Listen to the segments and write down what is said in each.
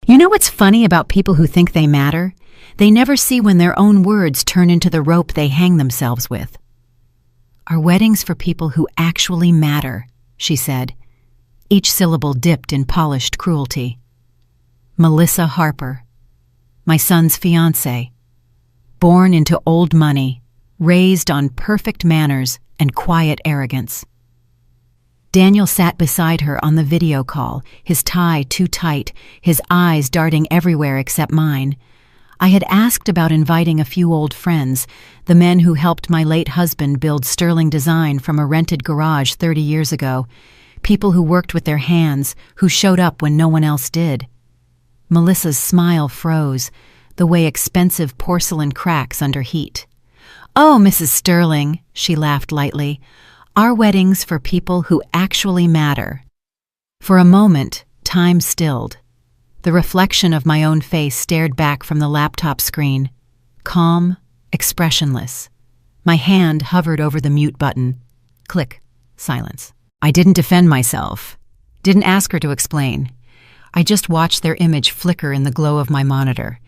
You know what's funny about people who think they matter? They never see when their own words turn into the rope they hang themselves with. "Our wedding's for people who actually matter," she said, each syllable dipped in polished cruelty. Melissa Harper, my son's fiancée, born into old money, raised on perfect manners and quiet arrogance. Daniel sat beside her on the video call, his tie too tight, his eyes darting everywhere except mine. I had asked about inviting a few old friends, the men who helped my late husband build Sterling Design from a rented garage 30 years ago, people who worked with their hands, who showed up when no one else did. Melissa's smile froze, the way expensive porcelain cracks under heat. "Oh, Mrs. Sterling," she laughed lightly, "our wedding's for people who actually matter." For a moment, time stilled. The reflection of my own face stared back from the laptop screen, calm, expressionless. My hand hovered over the mute button. Click. Silence. I didn't defend myself. Didn't ask her to explain. I just watched their image flicker in the glow of my monitor.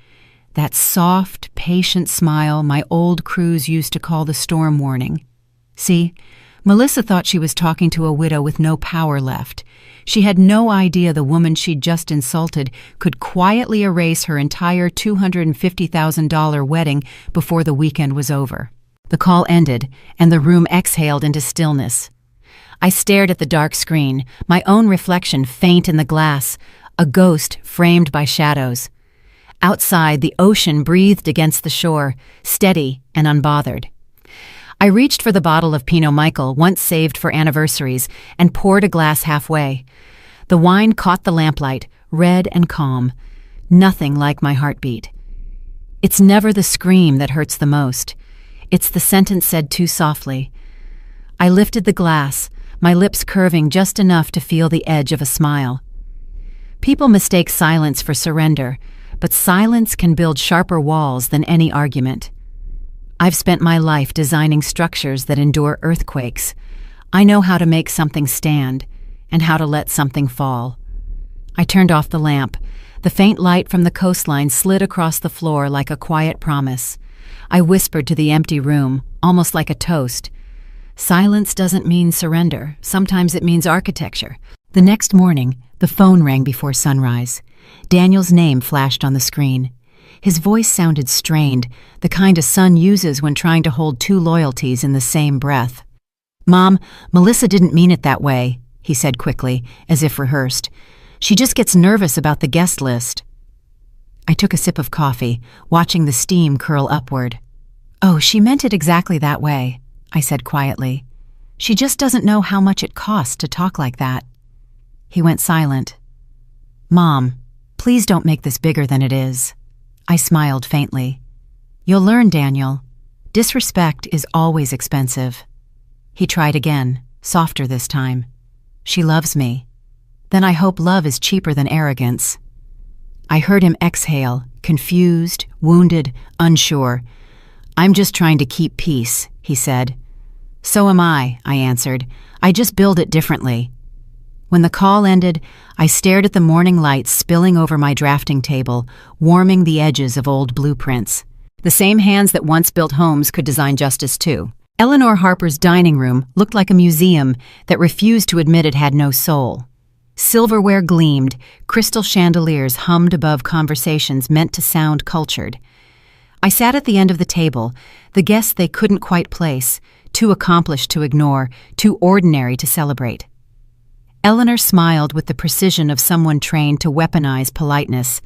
That soft, patient smile my old crews used to call the storm warning. See, Melissa thought she was talking to a widow with no power left. She had no idea the woman she'd just insulted could quietly erase her entire $250,000 wedding before the weekend was over. The call ended, and the room exhaled into stillness. I stared at the dark screen, my own reflection faint in the glass, a ghost framed by shadows. Outside, the ocean breathed against the shore, steady and unbothered. I reached for the bottle of Pinot Michael, once saved for anniversaries, and poured a glass halfway. The wine caught the lamplight, red and calm. Nothing like my heartbeat. It's never the scream that hurts the most. It's the sentence said too softly. I lifted the glass, my lips curving just enough to feel the edge of a smile. People mistake silence for surrender, but silence can build sharper walls than any argument. I've spent my life designing structures that endure earthquakes. I know how to make something stand and how to let something fall. I turned off the lamp. The faint light from the coastline slid across the floor like a quiet promise. I whispered to the empty room, almost like a toast. Silence doesn't mean surrender. Sometimes it means architecture. The next morning, the phone rang before sunrise. Daniel's name flashed on the screen. His voice sounded strained, the kind a son uses when trying to hold two loyalties in the same breath. "Mom, Melissa didn't mean it that way," he said quickly, as if rehearsed. "She just gets nervous about the guest list." I took a sip of coffee, watching the steam curl upward. "Oh, she meant it exactly that way," I said quietly. "She just doesn't know how much it costs to talk like that." He went silent. "Mom, please don't make this bigger than it is." I smiled faintly. "You'll learn, Daniel. Disrespect is always expensive." He tried again, softer this time. "She loves me. Then I hope love is cheaper than arrogance." I heard him exhale, confused, wounded, unsure. "I'm just trying to keep peace," he said. "So am I answered. "I just build it differently." When the call ended, I stared at the morning light spilling over my drafting table, warming the edges of old blueprints. The same hands that once built homes could design justice too. Eleanor Harper's dining room looked like a museum that refused to admit it had no soul. Silverware gleamed, crystal chandeliers hummed above conversations meant to sound cultured. I sat at the end of the table, the guests they couldn't quite place, too accomplished to ignore, too ordinary to celebrate. Eleanor smiled with the precision of someone trained to weaponize politeness.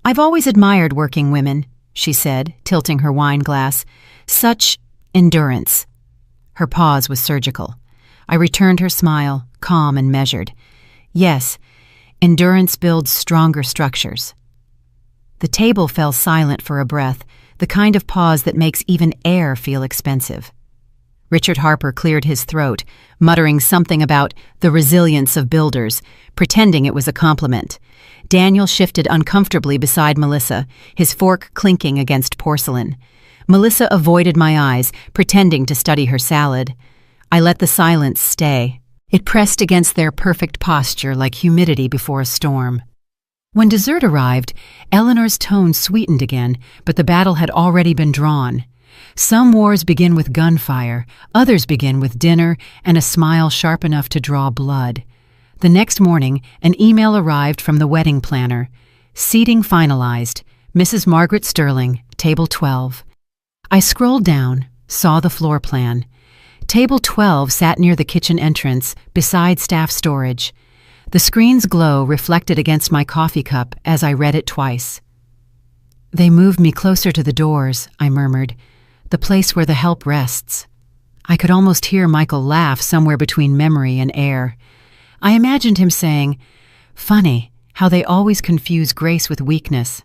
"I've always admired working women," she said, tilting her wine glass. "Such endurance." Her pause was surgical. I returned her smile, calm and measured. "Yes, endurance builds stronger structures." The table fell silent for a breath, the kind of pause that makes even air feel expensive. Richard Harper cleared his throat, muttering something about the resilience of builders, pretending it was a compliment. Daniel shifted uncomfortably beside Melissa, his fork clinking against porcelain. Melissa avoided my eyes, pretending to study her salad. I let the silence stay. It pressed against their perfect posture like humidity before a storm. When dessert arrived, Eleanor's tone sweetened again, but the battle had already been drawn. Some wars begin with gunfire, others begin with dinner and a smile sharp enough to draw blood. The next morning, an email arrived from the wedding planner. Seating finalized. Mrs. Margaret Sterling, table 12. I scrolled down, saw the floor plan. Table 12 sat near the kitchen entrance, beside staff storage. The screen's glow reflected against my coffee cup as I read it twice. "They moved me closer to the doors," I murmured, "the place where the help rests." I could almost hear Michael laugh somewhere between memory and air. I imagined him saying, "Funny how they always confuse grace with weakness."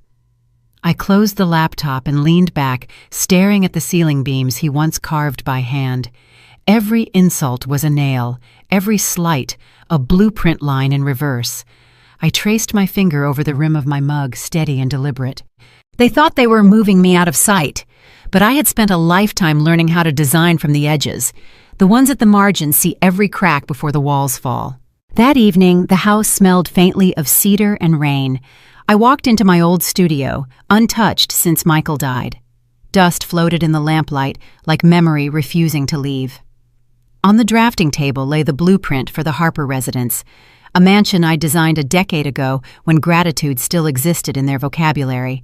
I closed the laptop and leaned back, staring at the ceiling beams he once carved by hand. Every insult was a nail, every slight a blueprint line in reverse. I traced my finger over the rim of my mug, steady and deliberate. They thought they were moving me out of sight, but I had spent a lifetime learning how to design from the edges. The ones at the margins see every crack before the walls fall. That evening, the house smelled faintly of cedar and rain. I walked into my old studio, untouched since Michael died. Dust floated in the lamplight, like memory refusing to leave. On the drafting table lay the blueprint for the Harper residence, a mansion I designed a decade ago when gratitude still existed in their vocabulary.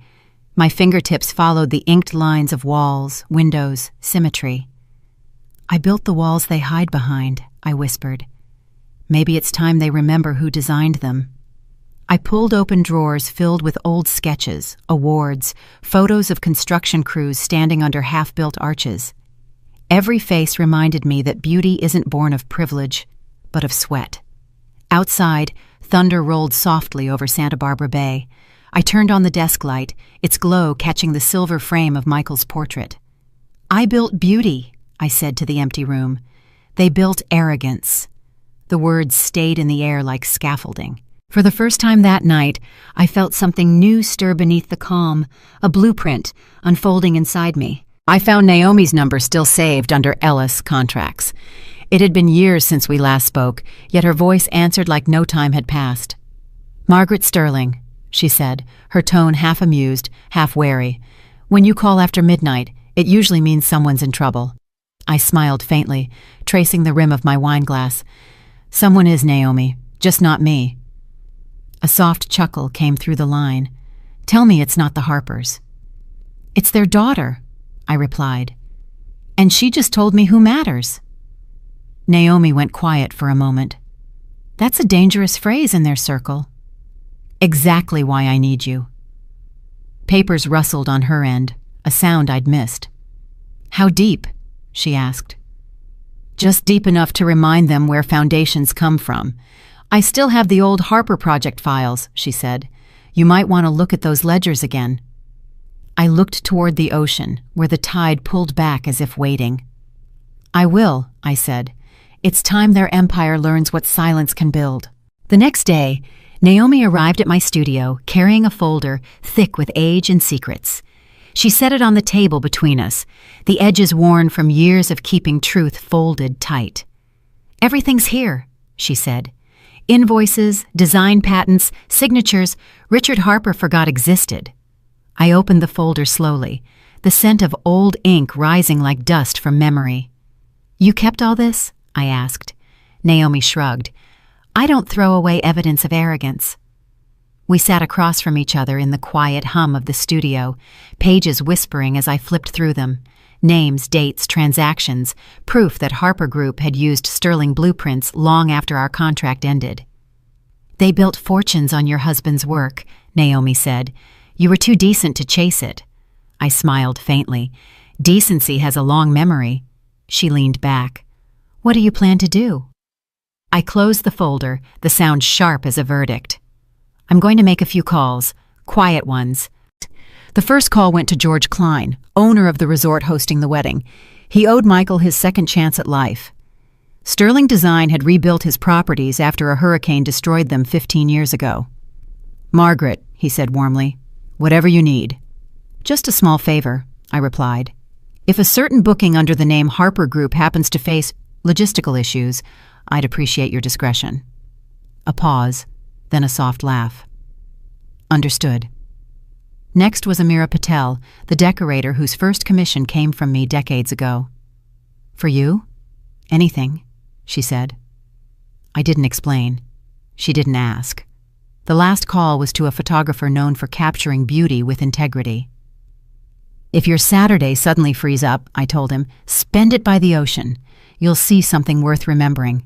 My fingertips followed the inked lines of walls, windows, symmetry. "I built the walls they hide behind," I whispered. "Maybe it's time they remember who designed them." I pulled open drawers filled with old sketches, awards, photos of construction crews standing under half-built arches. Every face reminded me that beauty isn't born of privilege, but of sweat. Outside, thunder rolled softly over Santa Barbara Bay. I turned on the desk light, its glow catching the silver frame of Michael's portrait. "I built beauty," I said to the empty room. "They built arrogance." The words stayed in the air like scaffolding. For the first time that night, I felt something new stir beneath the calm, a blueprint unfolding inside me. I found Naomi's number still saved under Ellis contracts. It had been years since we last spoke, yet her voice answered like no time had passed. "Margaret Sterling," she said, her tone half amused, half wary. "When you call after midnight, it usually means someone's in trouble." I smiled faintly, tracing the rim of my wineglass. "Someone is, Naomi, just not me." A soft chuckle came through the line. "Tell me it's not the Harpers." "It's their daughter," I replied. "And she just told me who matters." Naomi went quiet for a moment. "That's a dangerous phrase in their circle." "Exactly why I need you." Papers rustled on her end, a sound I'd missed. "How deep?" she asked. "Just deep enough to remind them where foundations come from. I still have the old Harper Project files," she said. "You might want to look at those ledgers again." I looked toward the ocean, where the tide pulled back as if waiting. "I will," I said. "It's time their empire learns what silence can build." The next day, Naomi arrived at my studio, carrying a folder thick with age and secrets. She set it on the table between us, the edges worn from years of keeping truth folded tight. "Everything's here," she said. "Invoices, design patents, signatures Richard Harper forgot existed." I opened the folder slowly, the scent of old ink rising like dust from memory. "You kept all this?" I asked. Naomi shrugged. "I don't throw away evidence of arrogance." We sat across from each other in the quiet hum of the studio, pages whispering as I flipped through them. Names, dates, transactions, proof that Harper Group had used Sterling blueprints long after our contract ended. "They built fortunes on your husband's work," Naomi said. "You were too decent to chase it." I smiled faintly. "Decency has a long memory." She leaned back. "What do you plan to do?" I closed the folder, the sound sharp as a verdict. "I'm going to make a few calls, quiet ones." The first call went to George Klein, owner of the resort hosting the wedding. He owed Michael his second chance at life. Sterling Design had rebuilt his properties after a hurricane destroyed them 15 years ago. "Margaret," he said warmly, "whatever you need." "Just a small favor," I replied. "If a certain booking under the name Harper Group happens to face logistical issues, I'd appreciate your discretion." A pause, then a soft laugh. Understood. Next was Amira Patel, the decorator whose first commission came from me decades ago. For you? Anything, she said. I didn't explain. She didn't ask. The last call was to a photographer known for capturing beauty with integrity. If your Saturday suddenly frees up, I told him, spend it by the ocean. You'll see something worth remembering.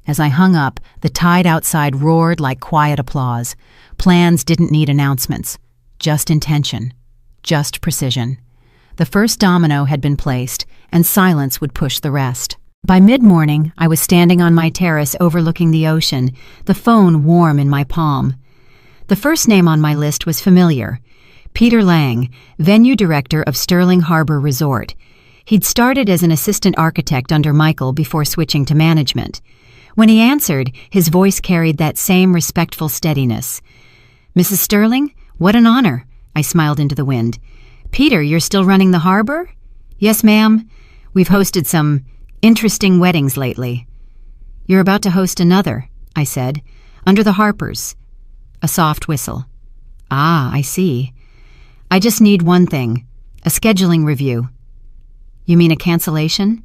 As I hung up, the tide outside roared like quiet applause. Plans didn't need announcements. Just intention. Just precision. The first domino had been placed, and silence would push the rest. By mid-morning, I was standing on my terrace overlooking the ocean, the phone warm in my palm. The first name on my list was familiar. Peter Lang, venue director of Sterling Harbor Resort. He'd started as an assistant architect under Michael before switching to management. When he answered, his voice carried that same respectful steadiness. Mrs. Sterling, what an honor, I smiled into the wind. Peter, you're still running the harbor? Yes, ma'am. We've hosted some interesting weddings lately. You're about to host another, I said, under the Harpers. A soft whistle. Ah, I see. I just need one thing, a scheduling review. You mean a cancellation?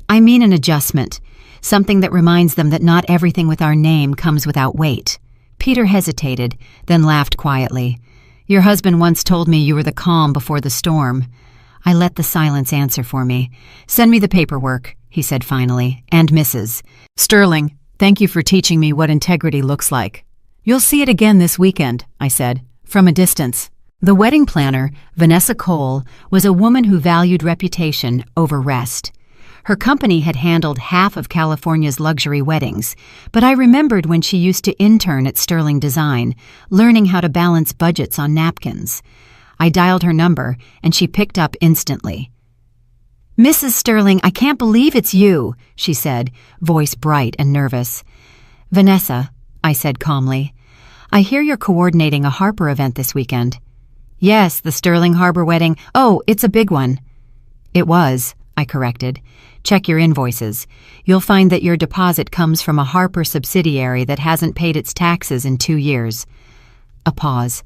I mean an adjustment, something that reminds them that not everything with our name comes without weight. Peter hesitated, then laughed quietly. Your husband once told me you were the calm before the storm. I let the silence answer for me. Send me the paperwork, he said finally, and Mrs. Sterling, thank you for teaching me what integrity looks like. You'll see it again this weekend, I said, from a distance. The wedding planner, Vanessa Cole, was a woman who valued reputation over rest. Her company had handled half of California's luxury weddings, but I remembered when she used to intern at Sterling Design, learning how to balance budgets on napkins. I dialed her number, and she picked up instantly. Mrs. Sterling, I can't believe it's you, she said, voice bright and nervous. Vanessa, I said calmly, I hear you're coordinating a Harper event this weekend. Yes, the Sterling Harbor wedding. Oh, it's a big one. It was, I corrected. Check your invoices. You'll find that your deposit comes from a Harper subsidiary that hasn't paid its taxes in 2 years. A pause.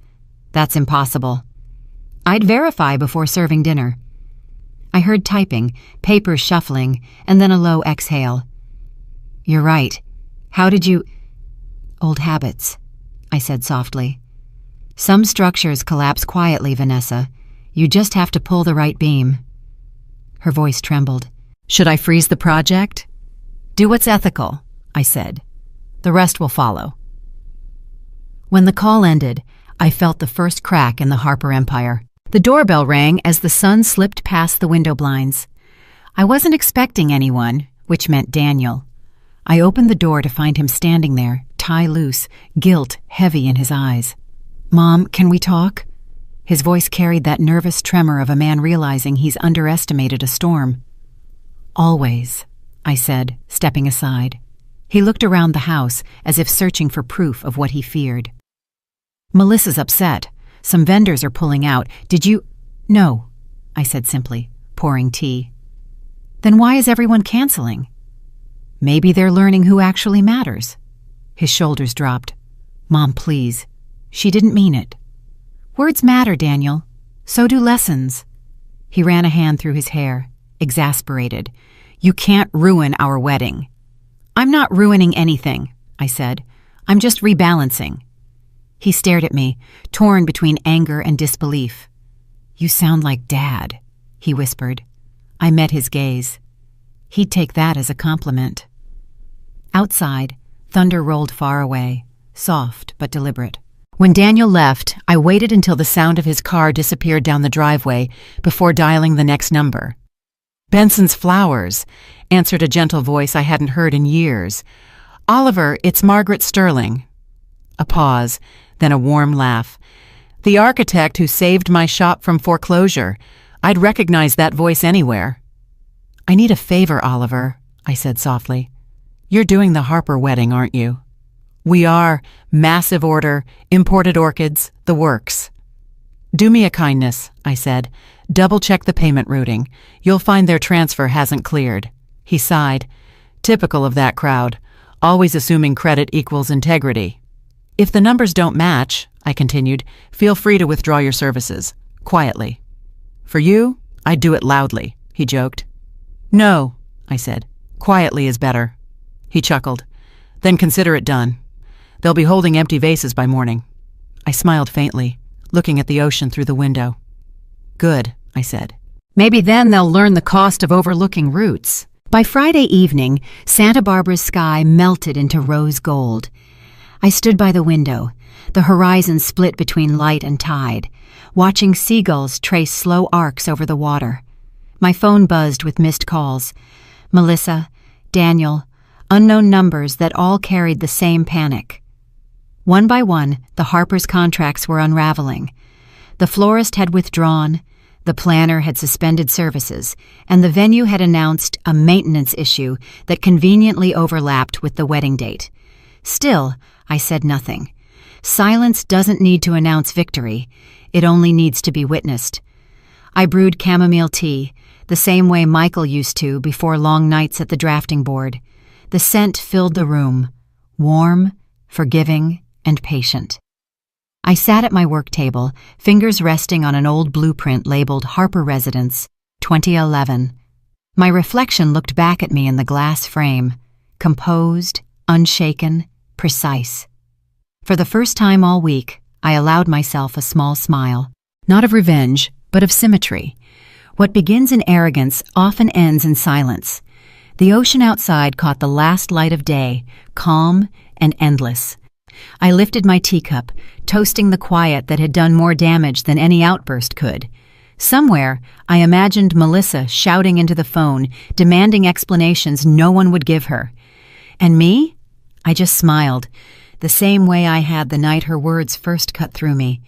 That's impossible. I'd verify before serving dinner. I heard typing, papers shuffling, and then a low exhale. You're right. How did you... Old habits, I said softly. Some structures collapse quietly, Vanessa. You just have to pull the right beam. Her voice trembled. Should I freeze the project? Do what's ethical, I said. The rest will follow. When the call ended, I felt the first crack in the Harper empire. The doorbell rang as the sun slipped past the window blinds. I wasn't expecting anyone, which meant Daniel. I opened the door to find him standing there, tie loose, guilt heavy in his eyes. Mom, can we talk? His voice carried that nervous tremor of a man realizing he's underestimated a storm. Always, I said, stepping aside. He looked around the house as if searching for proof of what he feared. Melissa's upset. Some vendors are pulling out. Did you... No, I said simply, pouring tea. Then why is everyone canceling? Maybe they're learning who actually matters. His shoulders dropped. Mom, please. She didn't mean it. Words matter, Daniel. So do lessons. He ran a hand through his hair, exasperated. You can't ruin our wedding. I'm not ruining anything, I said. I'm just rebalancing. He stared at me, torn between anger and disbelief. You sound like Dad, he whispered. I met his gaze. He'd take that as a compliment. Outside, thunder rolled far away, soft but deliberate. When Daniel left, I waited until the sound of his car disappeared down the driveway before dialing the next number. Benson's Flowers, answered a gentle voice I hadn't heard in years. Oliver, it's Margaret Sterling. A pause, then a warm laugh. The architect who saved my shop from foreclosure. I'd recognize that voice anywhere. I need a favor, Oliver, I said softly. You're doing the Harper wedding, aren't you? We are. Massive order, imported orchids, the works. Do me a kindness, I said. Double-check the payment routing. You'll find their transfer hasn't cleared. He sighed. Typical of that crowd, always assuming credit equals integrity. If the numbers don't match, I continued, feel free to withdraw your services. Quietly. For you, I'd do it loudly, he joked. No, I said. Quietly is better. He chuckled. Then consider it done. They'll be holding empty vases by morning. I smiled faintly, looking at the ocean through the window. Good, I said. Maybe then they'll learn the cost of overlooking roots. By Friday evening, Santa Barbara's sky melted into rose gold. I stood by the window, the horizon split between light and tide, watching seagulls trace slow arcs over the water. My phone buzzed with missed calls. Melissa, Daniel, unknown numbers that all carried the same panic. One by one, the Harpers' contracts were unraveling. The florist had withdrawn, the planner had suspended services, and the venue had announced a maintenance issue that conveniently overlapped with the wedding date. Still, I said nothing. Silence doesn't need to announce victory. It only needs to be witnessed. I brewed chamomile tea, the same way Michael used to before long nights at the drafting board. The scent filled the room, warm, forgiving, and patient. I sat at my work table, fingers resting on an old blueprint labeled Harper Residence, 2011. My reflection looked back at me in the glass frame, composed, unshaken, precise. For the first time all week, I allowed myself a small smile, not of revenge, but of symmetry. What begins in arrogance often ends in silence. The ocean outside caught the last light of day, calm and endless. I lifted my teacup, toasting the quiet that had done more damage than any outburst could. Somewhere, I imagined Melissa shouting into the phone, demanding explanations no one would give her. And me? I just smiled, the same way I had the night her words first cut through me,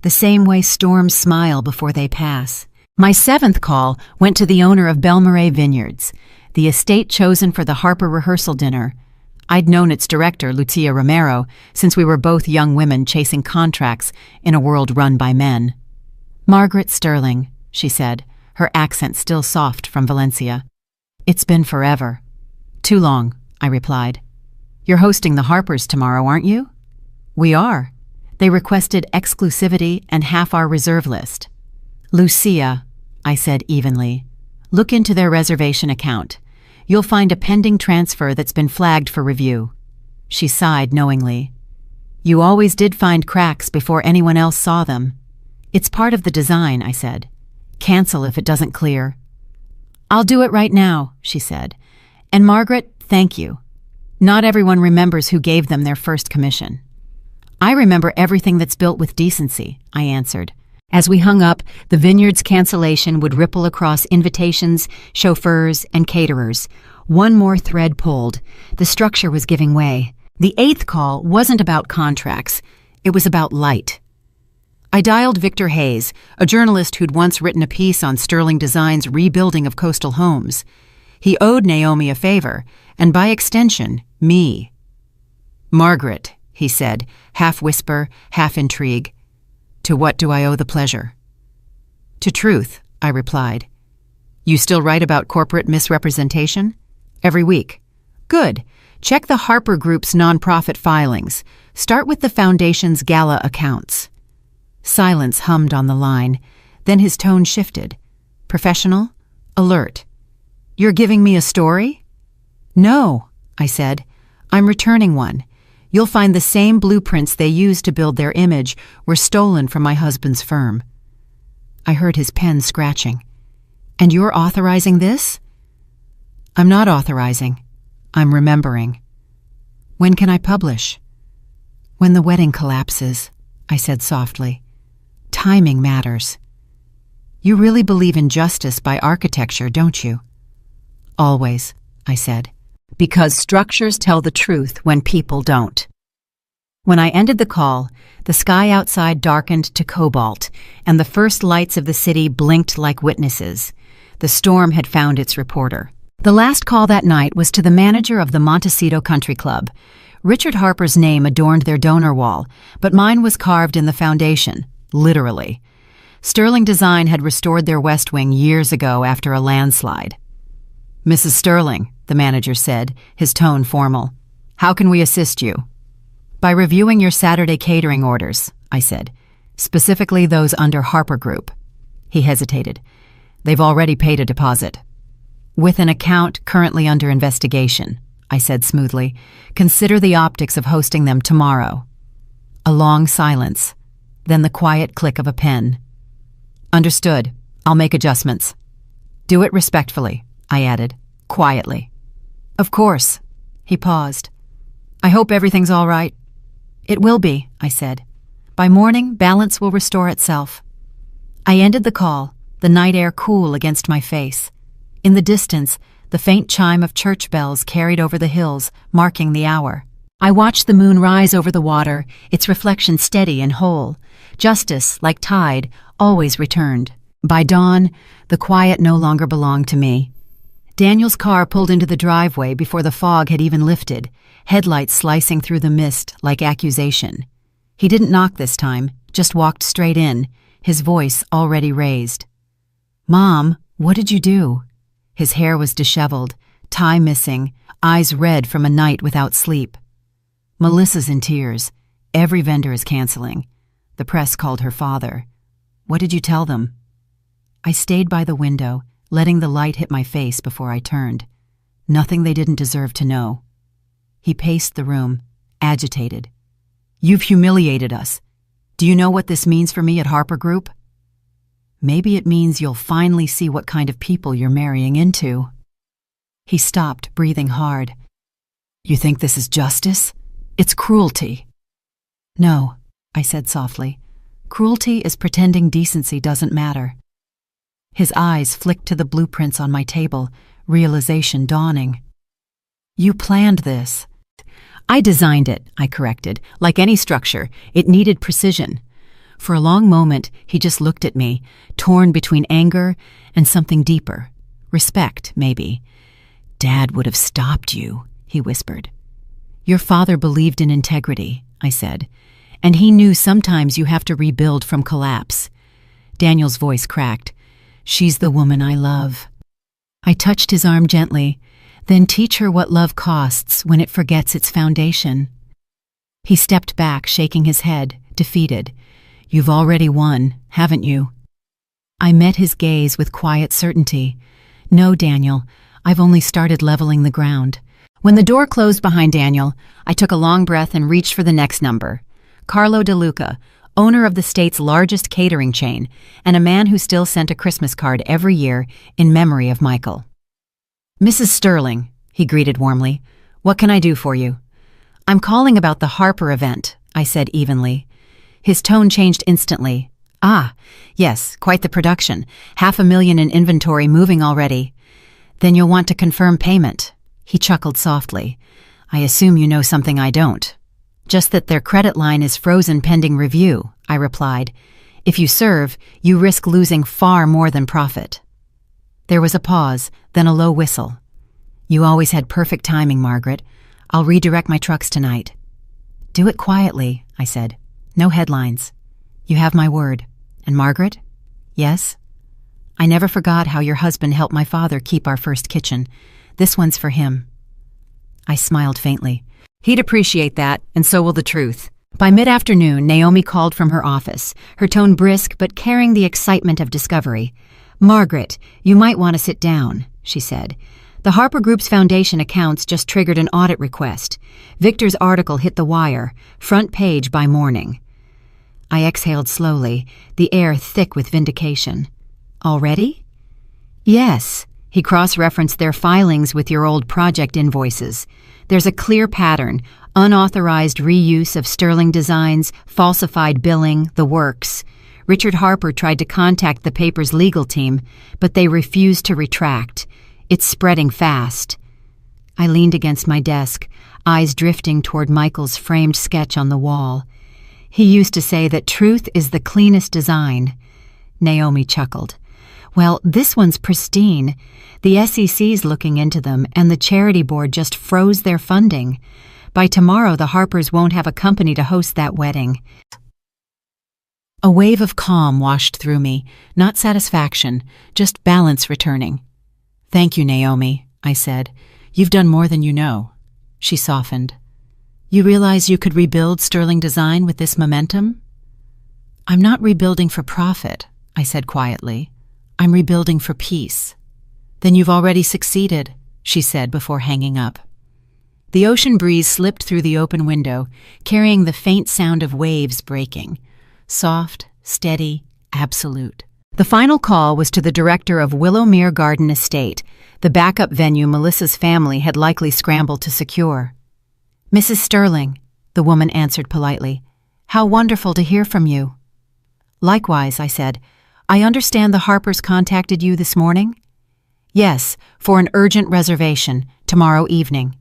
the same way storms smile before they pass. My seventh call went to the owner of Belmarais Vineyards, the estate chosen for the Harper rehearsal dinner. I'd known its director, Lucia Romero, since we were both young women chasing contracts in a world run by men. Margaret Sterling, she said, her accent still soft from Valencia. It's been forever. Too long, I replied. You're hosting the Harpers tomorrow, aren't you? We are. They requested exclusivity and half our reserve list. Lucia, I said evenly, look into their reservation account. You'll find a pending transfer that's been flagged for review. She sighed knowingly. You always did find cracks before anyone else saw them. It's part of the design, I said. Cancel if it doesn't clear. I'll do it right now, she said. And Margaret, thank you. Not everyone remembers who gave them their first commission. I remember everything that's built with decency, I answered. As we hung up, the vineyard's cancellation would ripple across invitations, chauffeurs, and caterers. One more thread pulled. The structure was giving way. The eighth call wasn't about contracts. It was about light. I dialed Victor Hayes, a journalist who'd once written a piece on Sterling Design's rebuilding of coastal homes. He owed Naomi a favor, and by extension, me. Margaret, he said, half whisper, half intrigue. To what do I owe the pleasure? To truth, I replied. You still write about corporate misrepresentation? Every week. Good. Check the Harper Group's nonprofit filings. Start with the Foundation's gala accounts. Silence hummed on the line. Then his tone shifted. Professional? Alert. You're giving me a story? No, I said. I'm returning one. You'll find the same blueprints they used to build their image were stolen from my husband's firm. I heard his pen scratching. And you're authorizing this? I'm not authorizing. I'm remembering. When can I publish? When the wedding collapses, I said softly. Timing matters. You really believe in justice by architecture, don't you? Always, I said. Because structures tell the truth when people don't. When I ended the call, the sky outside darkened to cobalt, and the first lights of the city blinked like witnesses. The storm had found its reporter. The last call that night was to the manager of the Montecito Country Club. Richard Harper's name adorned their donor wall, but mine was carved in the foundation, literally. Sterling Design had restored their West Wing years ago after a landslide. Mrs. Sterling, the manager said, his tone formal. How can we assist you? By reviewing your Saturday catering orders, I said. "Specifically those under Harper Group." He hesitated. "They've already paid a deposit." "With an account currently under investigation," I said smoothly. "Consider the optics of hosting them tomorrow." A long silence, then the quiet click of a pen. "Understood. I'll make adjustments." "Do it respectfully," I added, quietly. "Of course." He paused. "I hope everything's all right." "It will be," I said. "By morning, balance will restore itself." I ended the call, the night air cool against my face. In the distance, the faint chime of church bells carried over the hills, marking the hour. I watched the moon rise over the water, its reflection steady and whole. Justice, like tide, always returned. By dawn, the quiet no longer belonged to me. Daniel's car pulled into the driveway before the fog had even lifted, headlights slicing through the mist like accusation. He didn't knock this time, just walked straight in, his voice already raised. "Mom, what did you do?" His hair was disheveled, tie missing, eyes red from a night without sleep. "Melissa's in tears. Every vendor is canceling. The press called her father. What did you tell them?" I stayed by the window, letting the light hit my face before I turned. Nothing they didn't deserve to know. He paced the room, agitated. "You've humiliated us. Do you know what this means for me at Harper Group?" "Maybe it means you'll finally see what kind of people you're marrying into." He stopped, breathing hard. "You think this is justice? It's cruelty." "No," I said softly. "Cruelty is pretending decency doesn't matter." His eyes flicked to the blueprints on my table, realization dawning. "You planned this." "I designed it," I corrected. "Like any structure, it needed precision." For a long moment, he just looked at me, torn between anger and something deeper. Respect, maybe. "Dad would have stopped you," he whispered. "Your father believed in integrity," I said, "and he knew sometimes you have to rebuild from collapse." Daniel's voice cracked. "She's the woman I love." I touched his arm gently, then teach her what love costs when it forgets its foundation. He stepped back, shaking his head, defeated. "You've already won, haven't you?" I met his gaze with quiet certainty. "No, Daniel, I've only started leveling the ground." When the door closed behind Daniel, I took a long breath and reached for the next number. Carlo DeLuca, owner of the state's largest catering chain, and a man who still sent a Christmas card every year in memory of Michael. "Mrs. Sterling," he greeted warmly, "what can I do for you?" "I'm calling about the Harper event," I said evenly. His tone changed instantly. "Ah, yes, quite the production. $500,000 in inventory moving already." "Then you'll want to confirm payment." He chuckled softly. "I assume you know something I don't." "Just that their credit line is frozen pending review," I replied. "If you serve, you risk losing far more than profit." There was a pause, then a low whistle. "You always had perfect timing, Margaret. I'll redirect my trucks tonight." "Do it quietly," I said. "No headlines. You have my word. And Margaret?" "Yes?" "I never forgot how your husband helped my father keep our first kitchen. This one's for him." I smiled faintly. "He'd appreciate that, and so will the truth." By mid-afternoon, Naomi called from her office, her tone brisk but carrying the excitement of discovery. "Margaret, you might want to sit down," she said. "The Harper Group's foundation accounts just triggered an audit request. Victor's article hit the wire, front page by morning." I exhaled slowly, the air thick with vindication. "Already?" "Yes." He cross-referenced their filings with your old project invoices. "There's a clear pattern, unauthorized reuse of sterling designs, falsified billing, the works. Richard Harper tried to contact the paper's legal team, but they refused to retract. It's spreading fast." I leaned against my desk, eyes drifting toward Michael's framed sketch on the wall. "He used to say that truth is the cleanest design." Naomi chuckled. "Well, this one's pristine. The SEC's looking into them, and the charity board just froze their funding. By tomorrow, the Harpers won't have a company to host that wedding." A wave of calm washed through me, not satisfaction, just balance returning. "Thank you, Naomi," I said. "You've done more than you know." She softened. "You realize you could rebuild Sterling Design with this momentum?" I'm not rebuilding for profit, I said quietly. I'm rebuilding for peace. Then you've already succeeded, she said before hanging up. The ocean breeze slipped through the open window, carrying the faint sound of waves breaking. Soft, steady, absolute. The final call was to the director of Willowmere Garden Estate, the backup venue Melissa's family had likely scrambled to secure. "Mrs. Sterling," the woman answered politely. "How wonderful to hear from you." "Likewise," I said. "I understand the Harpers contacted you this morning?" "Yes, for an urgent reservation, tomorrow evening."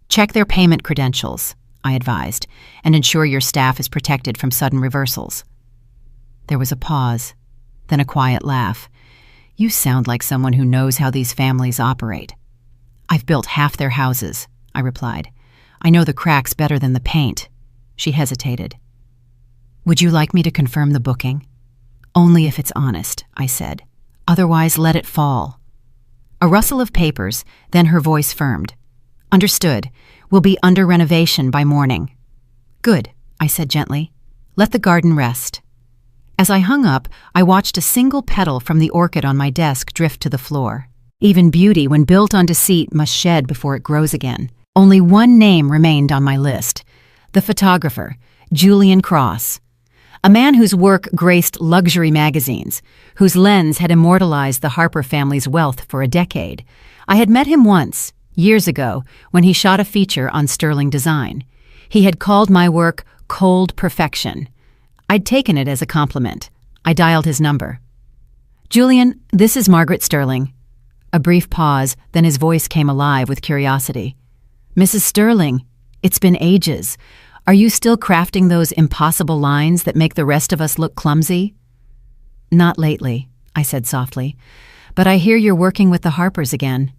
"Check their payment credentials," I advised, "and ensure your staff is protected from sudden reversals." There was a pause, then a quiet laugh. "You sound like someone who knows how these families operate." "I've built half their houses," I replied. "I know the cracks better than the paint." She hesitated. "Would you like me to confirm the booking?" "Only if it's honest," I said. "Otherwise, let it fall." A rustle of papers, then her voice firmed. "Understood. We'll be under renovation by morning." "Good," I said gently. "Let the garden rest." As I hung up, I watched a single petal from the orchid on my desk drift to the floor. Even beauty, when built on deceit, must shed before it grows again. Only one name remained on my list: the photographer, Julian Cross. A man whose work graced luxury magazines, whose lens had immortalized the Harper family's wealth for a decade. I had met him once, years ago, when he shot a feature on sterling design. He had called my work cold perfection. I'd taken it as a compliment. I dialed his number. "Julian, this is Margaret Sterling." A brief pause, then his voice came alive with curiosity. "Mrs. Sterling, it's been ages. Are you still crafting those impossible lines that make the rest of us look clumsy?" "Not lately," I said softly. "But I hear you're working with the Harpers again."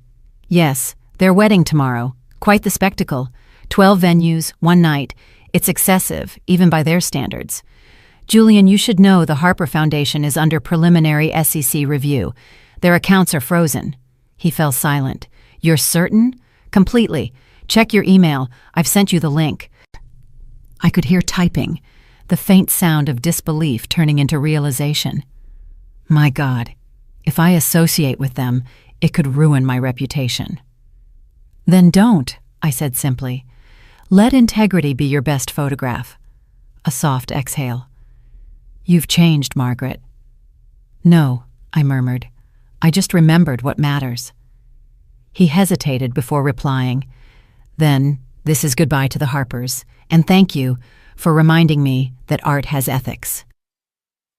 "Yes, their wedding tomorrow. Quite the spectacle. 12 venues, one night. It's excessive, even by their standards. Julian, you should know the Harper Foundation is under preliminary SEC review. Their accounts are frozen." He fell silent. "You're certain?" "Completely. Check your email. I've sent you the link." I could hear typing, the faint sound of disbelief turning into realization. My God, if I associate with them, it could ruin my reputation. "Then don't," I said simply. "Let integrity be your best photograph." A soft exhale. "You've changed, Margaret." "No," I murmured. "I just remembered what matters." He hesitated before replying. "Then, this is goodbye to the Harpers, and thank you for reminding me that art has ethics."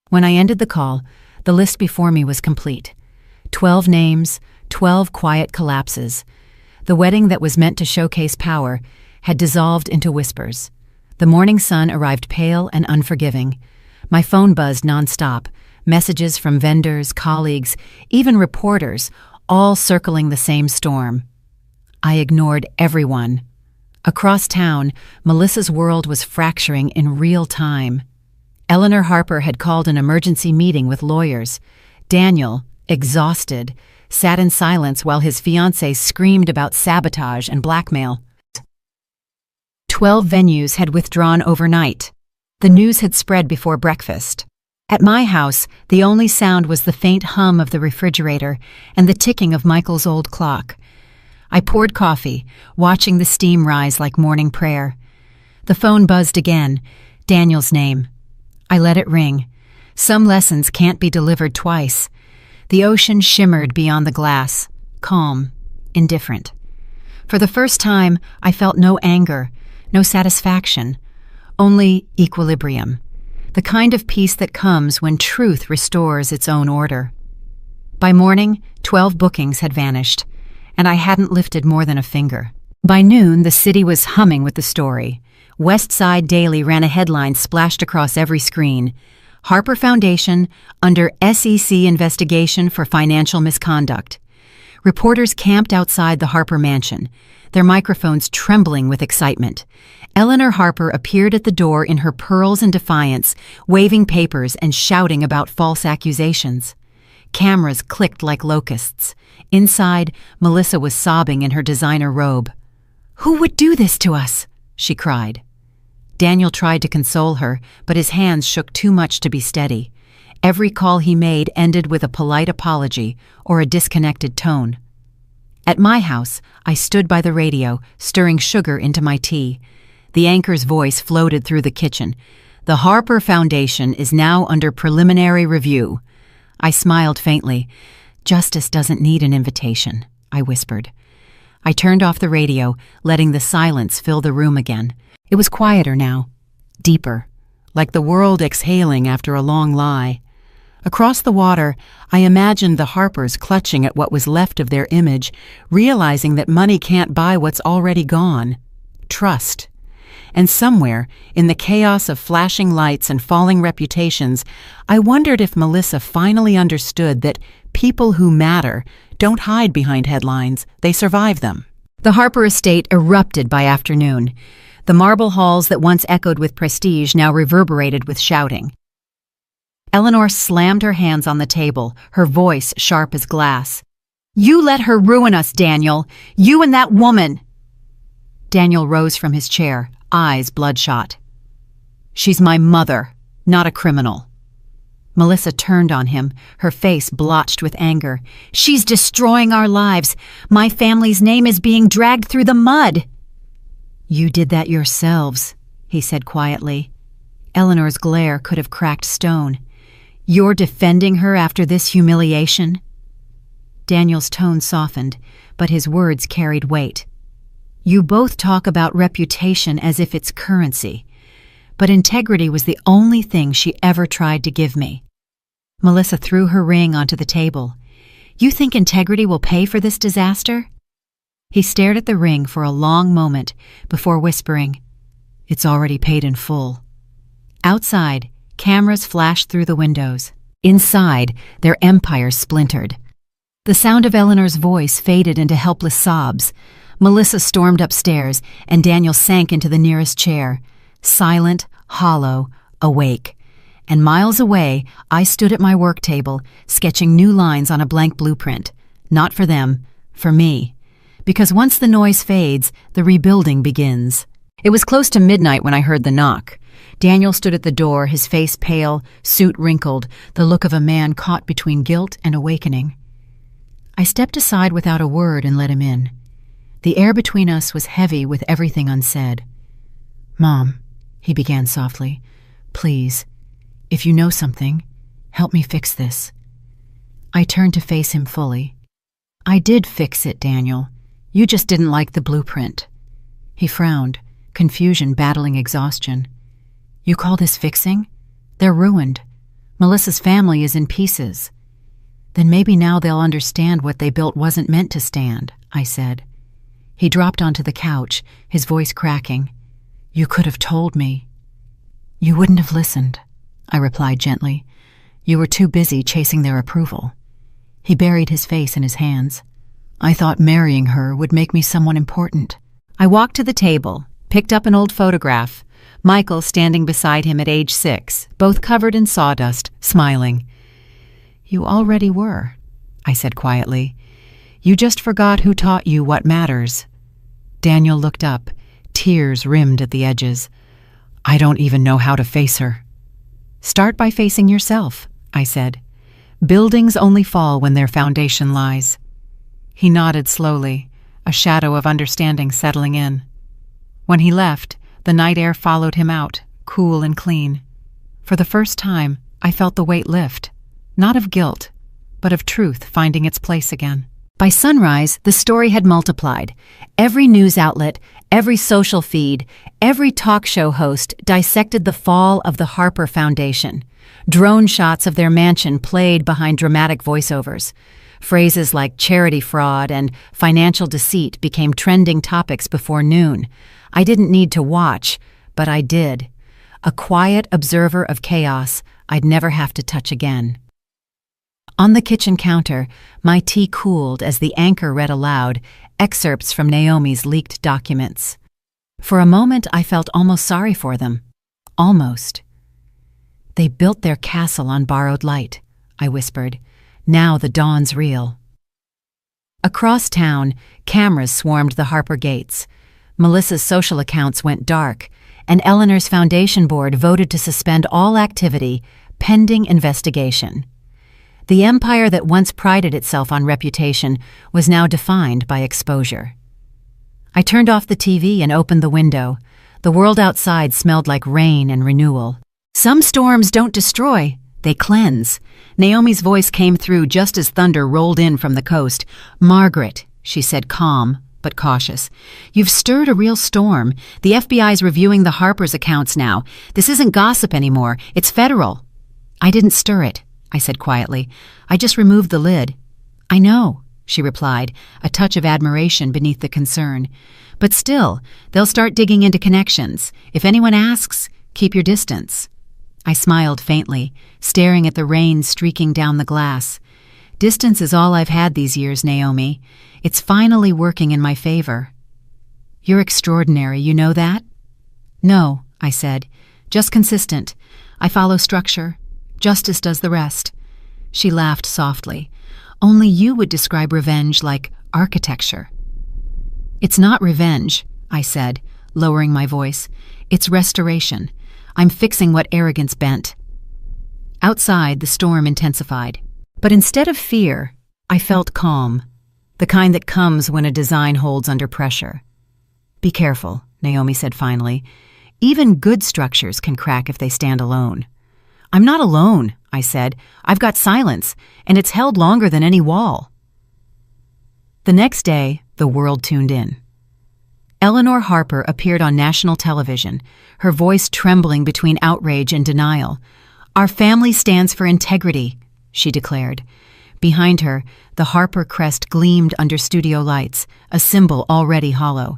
When I ended the call, the list before me was complete. 12 names, 12 quiet collapses. The wedding that was meant to showcase power had dissolved into whispers. The morning sun arrived pale and unforgiving. My phone buzzed nonstop, messages from vendors, colleagues, even reporters, all circling the same storm. I ignored everyone. Across town, Melissa's world was fracturing in real time. Eleanor Harper had called an emergency meeting with lawyers. Daniel, exhausted, sat in silence while his fiancée screamed about sabotage and blackmail. 12 venues had withdrawn overnight. The news had spread before breakfast. At my house, the only sound was the faint hum of the refrigerator and the ticking of Michael's old clock. I poured coffee, watching the steam rise like morning prayer. The phone buzzed again, Daniel's name. I let it ring. Some lessons can't be delivered twice. The ocean shimmered beyond the glass, calm, indifferent. For the first time, I felt no anger, no satisfaction, only equilibrium, the kind of peace that comes when truth restores its own order. By morning, 12 bookings had vanished, and I hadn't lifted more than a finger. By noon, the city was humming with the story. West Side Daily ran a headline splashed across every screen: Harper Foundation under SEC investigation for financial misconduct. Reporters camped outside the Harper mansion, their microphones trembling with excitement. Eleanor Harper appeared at the door in her pearls and defiance, waving papers and shouting about false accusations. Cameras clicked like locusts. Inside, Melissa was sobbing in her designer robe. "Who would do this to us?" she cried. Daniel tried to console her, but his hands shook too much to be steady. Every call he made ended with a polite apology or a disconnected tone. At my house, I stood by the radio, stirring sugar into my tea. The anchor's voice floated through the kitchen. "The Harper Foundation is now under preliminary review." I smiled faintly. "Justice doesn't need an invitation," I whispered. I turned off the radio, letting the silence fill the room again. It was quieter now, deeper, like the world exhaling after a long lie. Across the water, I imagined the Harpers clutching at what was left of their image, realizing that money can't buy what's already gone. Trust. And somewhere, in the chaos of flashing lights and falling reputations, I wondered if Melissa finally understood that people who matter don't hide behind headlines, they survive them. The Harper estate erupted by afternoon. The marble halls that once echoed with prestige now reverberated with shouting. Eleanor slammed her hands on the table, her voice sharp as glass. "You let her ruin us, Daniel! You and that woman!" Daniel rose from his chair, eyes bloodshot. "She's my mother, not a criminal." Melissa turned on him, her face blotched with anger. "She's destroying our lives. My family's name is being dragged through the mud." "You did that yourselves," he said quietly. Eleanor's glare could have cracked stone. "You're defending her after this humiliation?" Daniel's tone softened, but his words carried weight. "You both talk about reputation as if it's currency, but integrity was the only thing she ever tried to give me." Melissa threw her ring onto the table. "You think integrity will pay for this disaster?" He stared at the ring for a long moment before whispering, "It's already paid in full." Outside, cameras flashed through the windows. Inside, their empires splintered. The sound of Eleanor's voice faded into helpless sobs. Melissa stormed upstairs, and Daniel sank into the nearest chair, silent, hollow, awake. And miles away, I stood at my work table, sketching new lines on a blank blueprint. Not for them, for me. Because once the noise fades, the rebuilding begins. It was close to midnight when I heard the knock. Daniel stood at the door, his face pale, suit wrinkled, the look of a man caught between guilt and awakening. I stepped aside without a word and let him in. The air between us was heavy with everything unsaid. "Mom," he began softly, "please, if you know something, help me fix this." I turned to face him fully. "I did fix it, Daniel. You just didn't like the blueprint." He frowned, confusion battling exhaustion. "You call this fixing? They're ruined. Melissa's family is in pieces." "Then maybe now they'll understand what they built wasn't meant to stand," I said. He dropped onto the couch, his voice cracking. "You could have told me." "You wouldn't have listened," I replied gently. "You were too busy chasing their approval." He buried his face in his hands. "I thought marrying her would make me someone important." I walked to the table, picked up an old photograph, Michael standing beside him at age 6, both covered in sawdust, smiling. "You already were," I said quietly. "You just forgot who taught you what matters." Daniel looked up, tears rimmed at the edges. "I don't even know how to face her." "Start by facing yourself," I said. "Buildings only fall when their foundation lies." He nodded slowly, a shadow of understanding settling in. When he left, the night air followed him out, cool and clean. For the first time, I felt the weight lift, not of guilt, but of truth finding its place again. By sunrise, the story had multiplied. Every news outlet, every social feed, every talk show host dissected the fall of the Harper Foundation. Drone shots of their mansion played behind dramatic voiceovers. Phrases like charity fraud and financial deceit became trending topics before noon. I didn't need to watch, but I did. A quiet observer of chaos I'd never have to touch again. On the kitchen counter, my tea cooled as the anchor read aloud excerpts from Naomi's leaked documents. For a moment, I felt almost sorry for them. Almost. "They built their castle on borrowed light," I whispered. "Now the dawn's real." Across town, cameras swarmed the Harper gates. Melissa's social accounts went dark, and Eleanor's foundation board voted to suspend all activity pending investigation. The empire that once prided itself on reputation was now defined by exposure. I turned off the TV and opened the window. The world outside smelled like rain and renewal. Some storms don't destroy, they cleanse. Naomi's voice came through just as thunder rolled in from the coast. "Margaret," she said, calm but cautious, "you've stirred a real storm. The FBI's reviewing the Harper's accounts now. This isn't gossip anymore. It's federal." "I didn't stir it," I said quietly. "I just removed the lid." "I know," she replied, a touch of admiration beneath the concern. "But still, they'll start digging into connections. If anyone asks, keep your distance." I smiled faintly, staring at the rain streaking down the glass. "Distance is all I've had these years, Naomi. It's finally working in my favor." "You're extraordinary, you know that?" "No," I said, "just consistent. I follow structure. Justice does the rest." She laughed softly. "Only you would describe revenge like architecture." "It's not revenge," I said, lowering my voice. "It's restoration. I'm fixing what arrogance bent." Outside, the storm intensified. But instead of fear, I felt calm, the kind that comes when a design holds under pressure. "Be careful," Naomi said finally. "Even good structures can crack if they stand alone." "I'm not alone," I said. "I've got silence, and it's held longer than any wall." The next day, the world tuned in. Eleanor Harper appeared on national television, her voice trembling between outrage and denial. "Our family stands for integrity," she declared. Behind her, the Harper crest gleamed under studio lights, a symbol already hollow.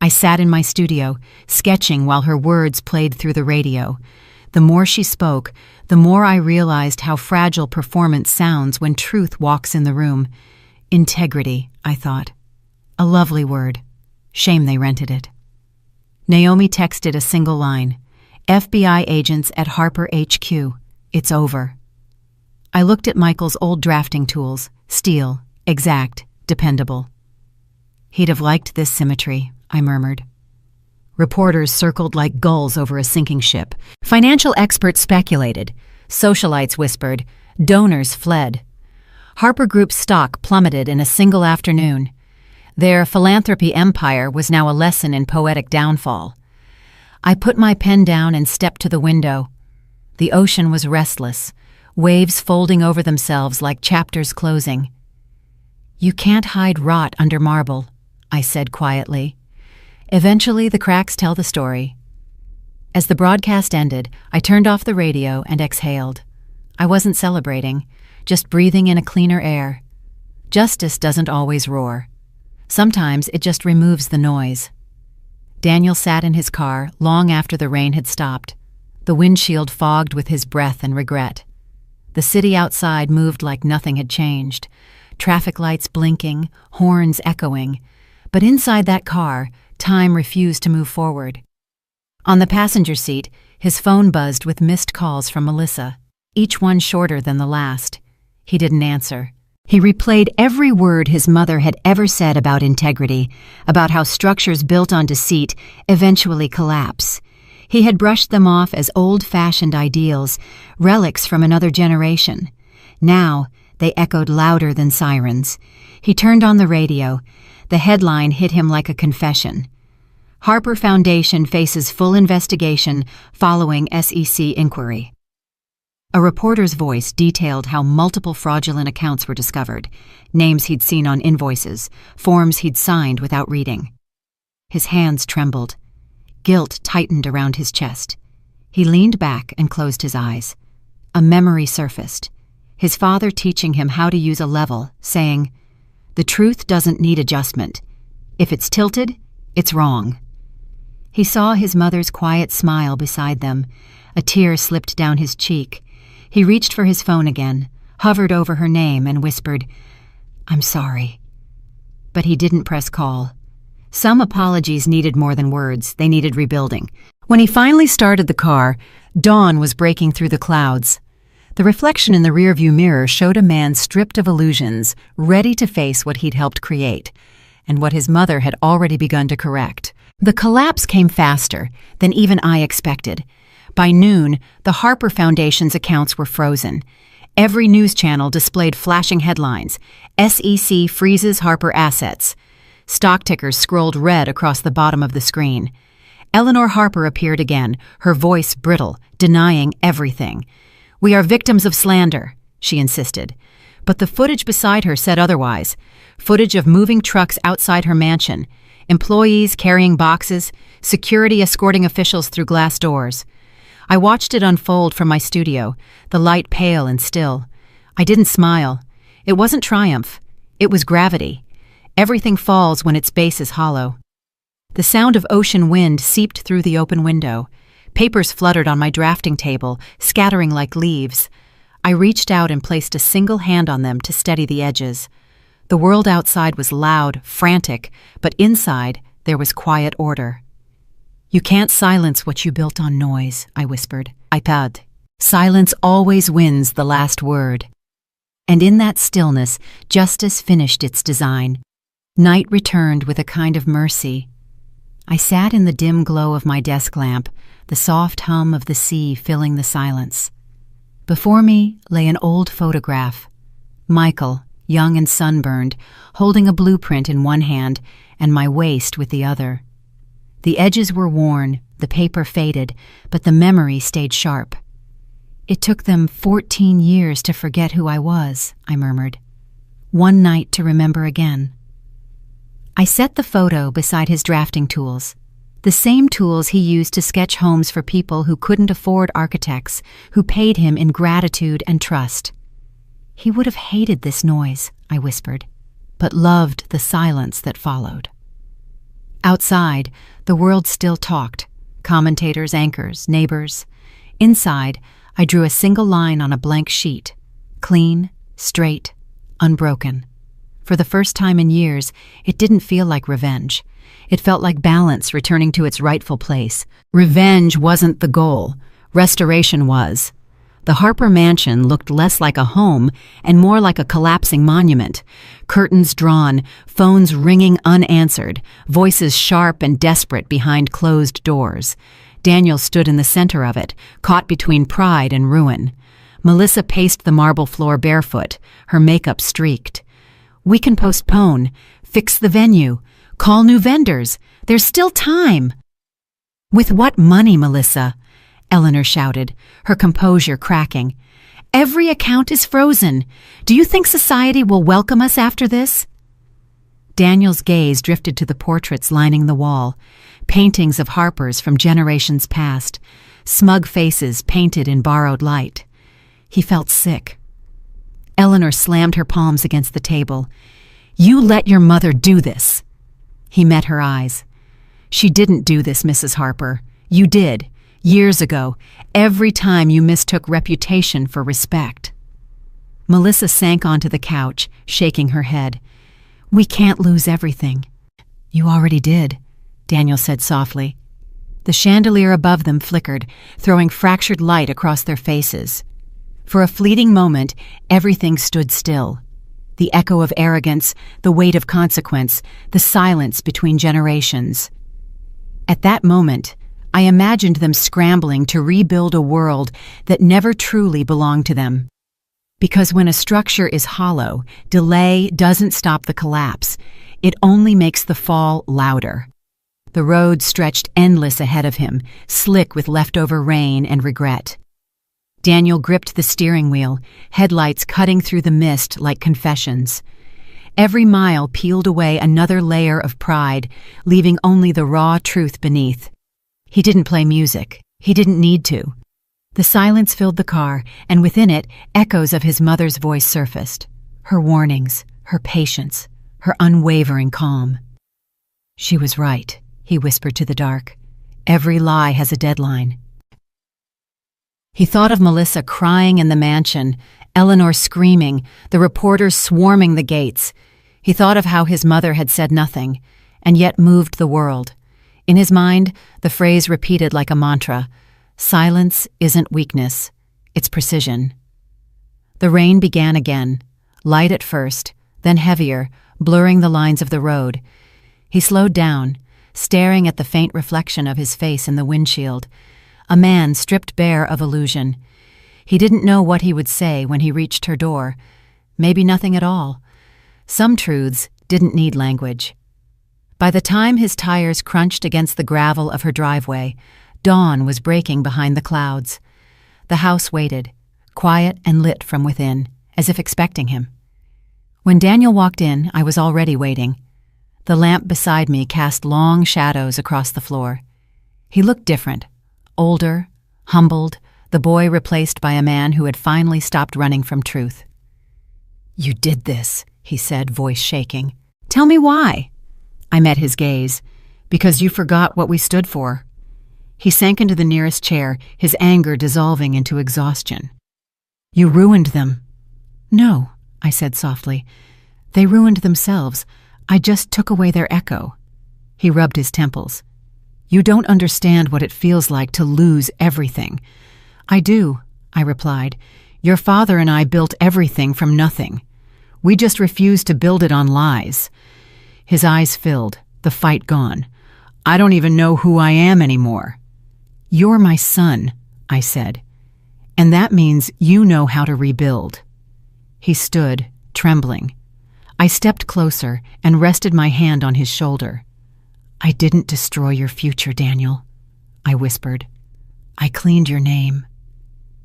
I sat in my studio, sketching while her words played through the radio. The more she spoke, the more I realized how fragile performance sounds when truth walks in the room. Integrity, I thought. A lovely word. Shame they rented it. Naomi texted a single line. "FBI agents at Harper HQ. It's over." I looked at Michael's old drafting tools. Steel, exact, dependable. "He'd have liked this symmetry," I murmured. Reporters circled like gulls over a sinking ship. Financial experts speculated. Socialites whispered. Donors fled. Harper Group's stock plummeted in a single afternoon. Their philanthropy empire was now a lesson in poetic downfall. I put my pen down and stepped to the window. The ocean was restless, waves folding over themselves like chapters closing. "You can't hide rot under marble," I said quietly. "Eventually the cracks tell the story." As the broadcast ended, I turned off the radio and exhaled. I wasn't celebrating, just breathing in a cleaner air. Justice doesn't always roar. Sometimes it just removes the noise. Daniel sat in his car long after the rain had stopped, the windshield fogged with his breath and regret. The city outside moved like nothing had changed, traffic lights blinking, horns echoing. But inside that car, time refused to move forward. On the passenger seat, his phone buzzed with missed calls from Melissa, each one shorter than the last. He didn't answer. He replayed every word his mother had ever said about integrity, about how structures built on deceit eventually collapse. He had brushed them off as old-fashioned ideals, relics from another generation. Now, they echoed louder than sirens. He turned on the radio. The headline hit him like a confession. Harper Foundation faces full investigation following SEC inquiry. A reporter's voice detailed how multiple fraudulent accounts were discovered, names he'd seen on invoices, forms he'd signed without reading. His hands trembled. Guilt tightened around his chest. He leaned back and closed his eyes. A memory surfaced, his father teaching him how to use a level, saying, "The truth doesn't need adjustment. If it's tilted, it's wrong." He saw his mother's quiet smile beside them. A tear slipped down his cheek. He reached for his phone again, hovered over her name, and whispered, "I'm sorry." But he didn't press call. Some apologies needed more than words. They needed rebuilding. When he finally started the car, dawn was breaking through the clouds. The reflection in the rearview mirror showed a man stripped of illusions, ready to face what he'd helped create, and what his mother had already begun to correct. The collapse came faster than even I expected. By noon, the Harper Foundation's accounts were frozen. Every news channel displayed flashing headlines. SEC freezes Harper assets. Stock tickers scrolled red across the bottom of the screen. Eleanor Harper appeared again, her voice brittle, denying everything. "We are victims of slander," she insisted. But the footage beside her said otherwise. Footage of moving trucks outside her mansion, employees carrying boxes, security escorting officials through glass doors. I watched it unfold from my studio, the light pale and still. I didn't smile. It wasn't triumph. It was gravity. Everything falls when its base is hollow. The sound of ocean wind seeped through the open window. Papers fluttered on my drafting table, scattering like leaves. I reached out and placed a single hand on them to steady the edges. The world outside was loud, frantic, but inside there was quiet order. "You can't silence what you built on noise," I whispered. "iPad. Silence always wins the last word." And in that stillness, justice finished its design. Night returned with a kind of mercy. I sat in the dim glow of my desk lamp, the soft hum of the sea filling the silence. Before me lay an old photograph. Michael, young and sunburned, holding a blueprint in one hand and my waist with the other. The edges were worn, the paper faded, but the memory stayed sharp. "It took them 14 years to forget who I was," I murmured. "One night to remember again." I set the photo beside his drafting tools, the same tools he used to sketch homes for people who couldn't afford architects, who paid him in gratitude and trust. "He would have hated this noise," I whispered, but loved the silence that followed. Outside, the world still talked, commentators, anchors, neighbors. Inside, I drew a single line on a blank sheet, clean, straight, unbroken. For the first time in years, it didn't feel like revenge. It felt like balance returning to its rightful place. Revenge wasn't the goal. Restoration was. The Harper mansion looked less like a home and more like a collapsing monument. Curtains drawn, phones ringing unanswered, voices sharp and desperate behind closed doors. Daniel stood in the center of it, caught between pride and ruin. Melissa paced the marble floor barefoot, her makeup streaked. "We can postpone, fix the venue, call new vendors. There's still time." "With what money, Melissa?" Eleanor shouted, her composure cracking. "Every account is frozen. Do you think society will welcome us after this?" Daniel's gaze drifted to the portraits lining the wall, paintings of Harpers from generations past, smug faces painted in borrowed light. He felt sick. Eleanor slammed her palms against the table. "You let your mother do this." He met her eyes. "She didn't do this, Mrs. Harper. You did. Years ago, every time you mistook reputation for respect." Melissa sank onto the couch, shaking her head. "We can't lose everything." "You already did," Daniel said softly. The chandelier above them flickered, throwing fractured light across their faces. For a fleeting moment, everything stood still. The echo of arrogance, the weight of consequence, the silence between generations. At that moment, I imagined them scrambling to rebuild a world that never truly belonged to them. Because when a structure is hollow, delay doesn't stop the collapse. It only makes the fall louder. The road stretched endless ahead of him, slick with leftover rain and regret. Daniel gripped the steering wheel, headlights cutting through the mist like confessions. Every mile peeled away another layer of pride, leaving only the raw truth beneath. He didn't play music. He didn't need to. The silence filled the car, and within it, echoes of his mother's voice surfaced. Her warnings, her patience, her unwavering calm. "She was right," he whispered to the dark. "Every lie has a deadline." He thought of Melissa crying in the mansion, Eleanor screaming, the reporters swarming the gates. He thought of how his mother had said nothing, and yet moved the world. In his mind, the phrase repeated like a mantra, "Silence isn't weakness, it's precision." The rain began again, light at first, then heavier, blurring the lines of the road. He slowed down, staring at the faint reflection of his face in the windshield. A man stripped bare of illusion. He didn't know what he would say when he reached her door. Maybe nothing at all. Some truths didn't need language. By the time his tires crunched against the gravel of her driveway, dawn was breaking behind the clouds. The house waited, quiet and lit from within, as if expecting him. When Daniel walked in, I was already waiting. The lamp beside me cast long shadows across the floor. He looked different, older, humbled, the boy replaced by a man who had finally stopped running from truth. "You did this," he said, voice shaking. "Tell me why." I met his gaze. "Because you forgot what we stood for." He sank into the nearest chair, his anger dissolving into exhaustion. "You ruined them." "No," I said softly. "They ruined themselves. I just took away their echo." He rubbed his temples. "You don't understand what it feels like to lose everything." "I do," I replied. "Your father and I built everything from nothing. We just refused to build it on lies." His eyes filled, the fight gone. "I don't even know who I am anymore." "You're my son," I said. "And that means you know how to rebuild." He stood, trembling. I stepped closer and rested my hand on his shoulder. "I didn't destroy your future, Daniel," I whispered. "I cleaned your name."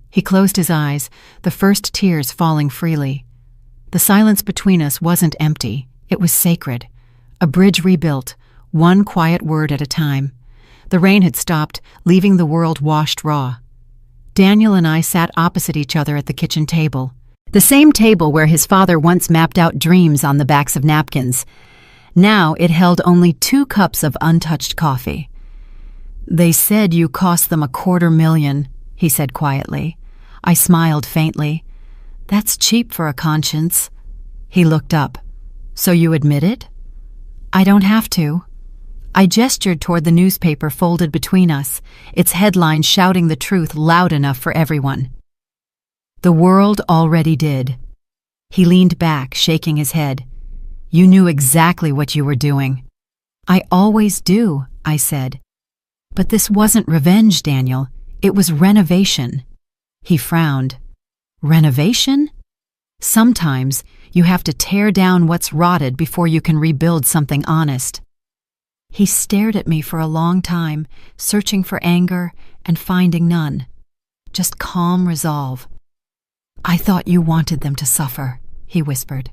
He closed his eyes, the first tears falling freely. The silence between us wasn't empty, it was sacred. A bridge rebuilt, one quiet word at a time. The rain had stopped, leaving the world washed raw. Daniel and I sat opposite each other at the kitchen table. The same table where his father once mapped out dreams on the backs of napkins. Now it held only 2 cups of untouched coffee. "They said you cost them $250,000, he said quietly. I smiled faintly. "That's cheap for a conscience." He looked up. "So you admit it?" "I don't have to." I gestured toward the newspaper folded between us, its headline shouting the truth loud enough for everyone. "The world already did." He leaned back, shaking his head. "You knew exactly what you were doing." "I always do," I said. "But this wasn't revenge, Daniel. It was renovation." He frowned. "Renovation? Sometimes you have to tear down what's rotted before you can rebuild something honest." He stared at me for a long time, searching for anger and finding none. Just calm resolve. "I thought you wanted them to suffer," he whispered.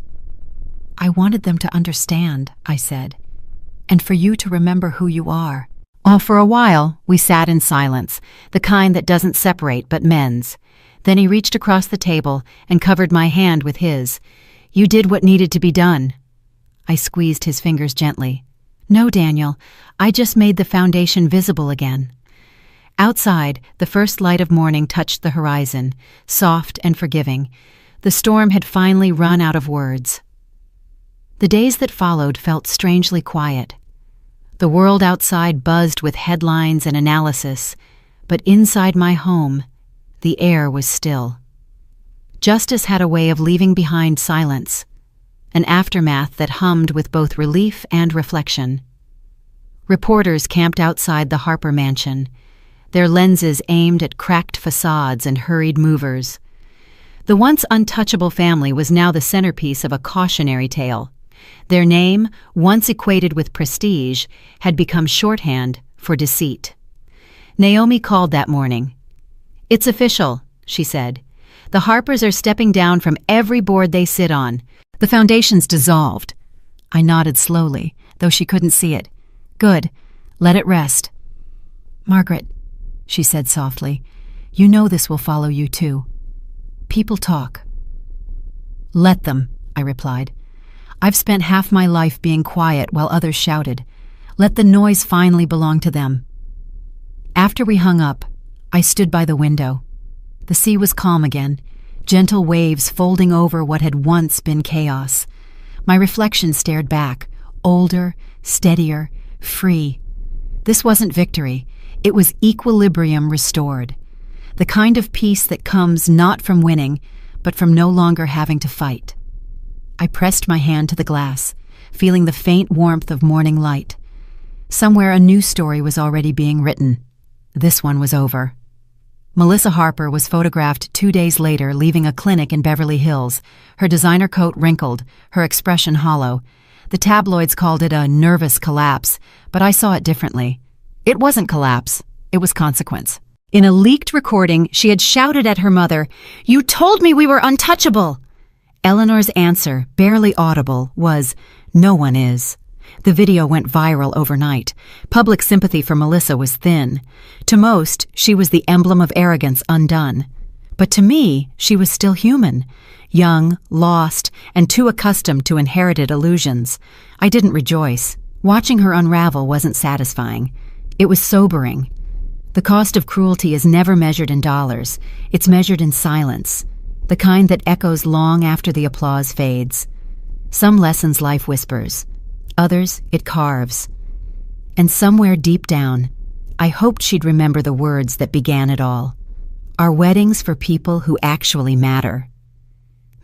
"I wanted them to understand," I said, "and for you to remember who you are." For a while, we sat in silence, the kind that doesn't separate but mends. Then he reached across the table and covered my hand with his. "You did what needed to be done." I squeezed his fingers gently. "No, Daniel, I just made the foundation visible again." Outside, the first light of morning touched the horizon, soft and forgiving. The storm had finally run out of words. The days that followed felt strangely quiet. The world outside buzzed with headlines and analysis, but inside my home, the air was still. Justice had a way of leaving behind silence, an aftermath that hummed with both relief and reflection. Reporters camped outside the Harper mansion, their lenses aimed at cracked facades and hurried movers. The once untouchable family was now the centerpiece of a cautionary tale. Their name, once equated with prestige, had become shorthand for deceit. Naomi called that morning. "It's official," she said. "The Harpers are stepping down from every board they sit on. The foundation's dissolved." I nodded slowly, though she couldn't see it. "Good. Let it rest." "Margaret," she said softly, "you know this will follow you too. People talk." "Let them," I replied. "I've spent half my life being quiet while others shouted. Let the noise finally belong to them." After we hung up, I stood by the window. The sea was calm again, gentle waves folding over what had once been chaos. My reflection stared back, older, steadier, free. This wasn't victory. It was equilibrium restored. The kind of peace that comes not from winning, but from no longer having to fight. I pressed my hand to the glass, feeling the faint warmth of morning light. Somewhere a new story was already being written. This one was over. Melissa Harper was photographed 2 days later leaving a clinic in Beverly Hills, her designer coat wrinkled, her expression hollow. The tabloids called it a nervous collapse, but I saw it differently. It wasn't collapse, it was consequence. In a leaked recording, she had shouted at her mother, "You told me we were untouchable!" Eleanor's answer, barely audible, was, "No one is." The video went viral overnight. Public sympathy for Melissa was thin. To most, she was the emblem of arrogance undone. But to me, she was still human. Young, lost, and too accustomed to inherited illusions. I didn't rejoice. Watching her unravel wasn't satisfying. It was sobering. The cost of cruelty is never measured in dollars. It's measured in silence, the kind that echoes long after the applause fades. Some lessons life whispers. Others it carves. And somewhere deep down, I hoped she'd remember the words that began it all. Our weddings for people who actually matter.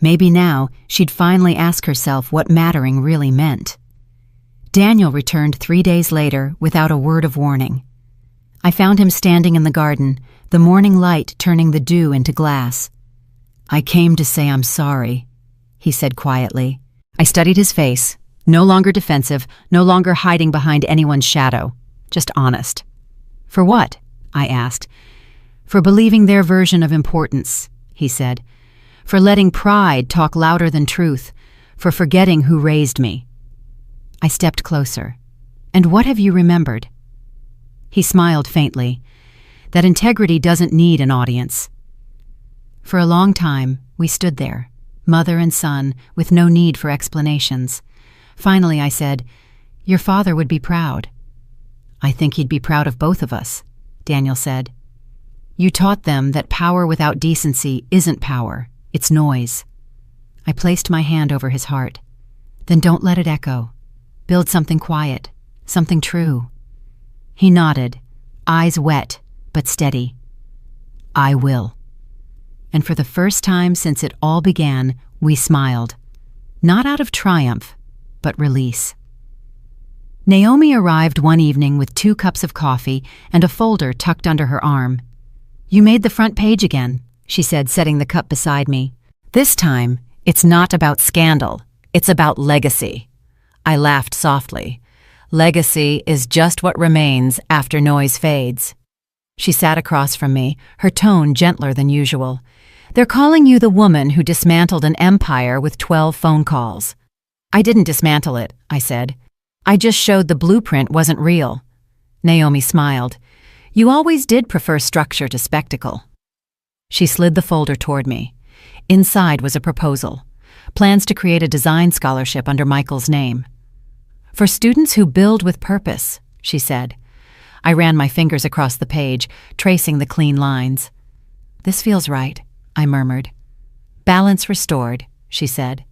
Maybe now she'd finally ask herself what mattering really meant. Daniel returned 3 days later without a word of warning. I found him standing in the garden, the morning light turning the dew into glass. "I came to say I'm sorry," he said quietly. I studied his face, no longer defensive, no longer hiding behind anyone's shadow, just honest. "For what?" I asked. "For believing their version of importance," he said. "For letting pride talk louder than truth. For forgetting who raised me." I stepped closer. "And what have you remembered?" He smiled faintly. "That integrity doesn't need an audience." For a long time, we stood there, mother and son, with no need for explanations. Finally, I said, "Your father would be proud." "I think he'd be proud of both of us," Daniel said. "You taught them that power without decency isn't power, it's noise." I placed my hand over his heart. "Then don't let it echo. Build something quiet, something true." He nodded, eyes wet, but steady. "I will." And for the first time since it all began, we smiled. Not out of triumph, but release. Naomi arrived one evening with 2 cups of coffee and a folder tucked under her arm. "You made the front page again," she said, setting the cup beside me. "This time, it's not about scandal, it's about legacy." I laughed softly. Legacy is just what remains after noise fades. She sat across from me, her tone gentler than usual. "They're calling you the woman who dismantled an empire with 12 phone calls." "I didn't dismantle it," I said. "I just showed the blueprint wasn't real." Naomi smiled. "You always did prefer structure to spectacle." She slid the folder toward me. Inside was a proposal. Plans to create a design scholarship under Michael's name. "For students who build with purpose," she said. I ran my fingers across the page, tracing the clean lines. "This feels right," I murmured. "Balance restored," she said.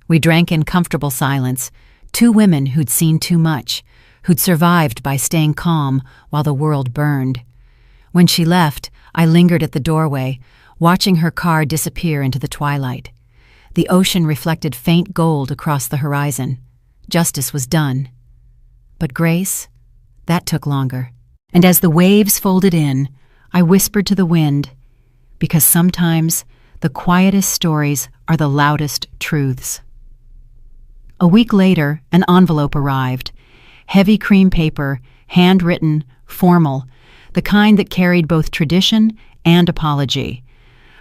We drank in comfortable silence, 2 women who'd seen too much, who'd survived by staying calm while the world burned. When she left, I lingered at the doorway, watching her car disappear into the twilight. The ocean reflected faint gold across the horizon. Justice was done. But grace, that took longer. And as the waves folded in, I whispered to the wind, because sometimes the quietest stories are the loudest truths. A week later, an envelope arrived. Heavy cream paper, handwritten, formal, the kind that carried both tradition and apology.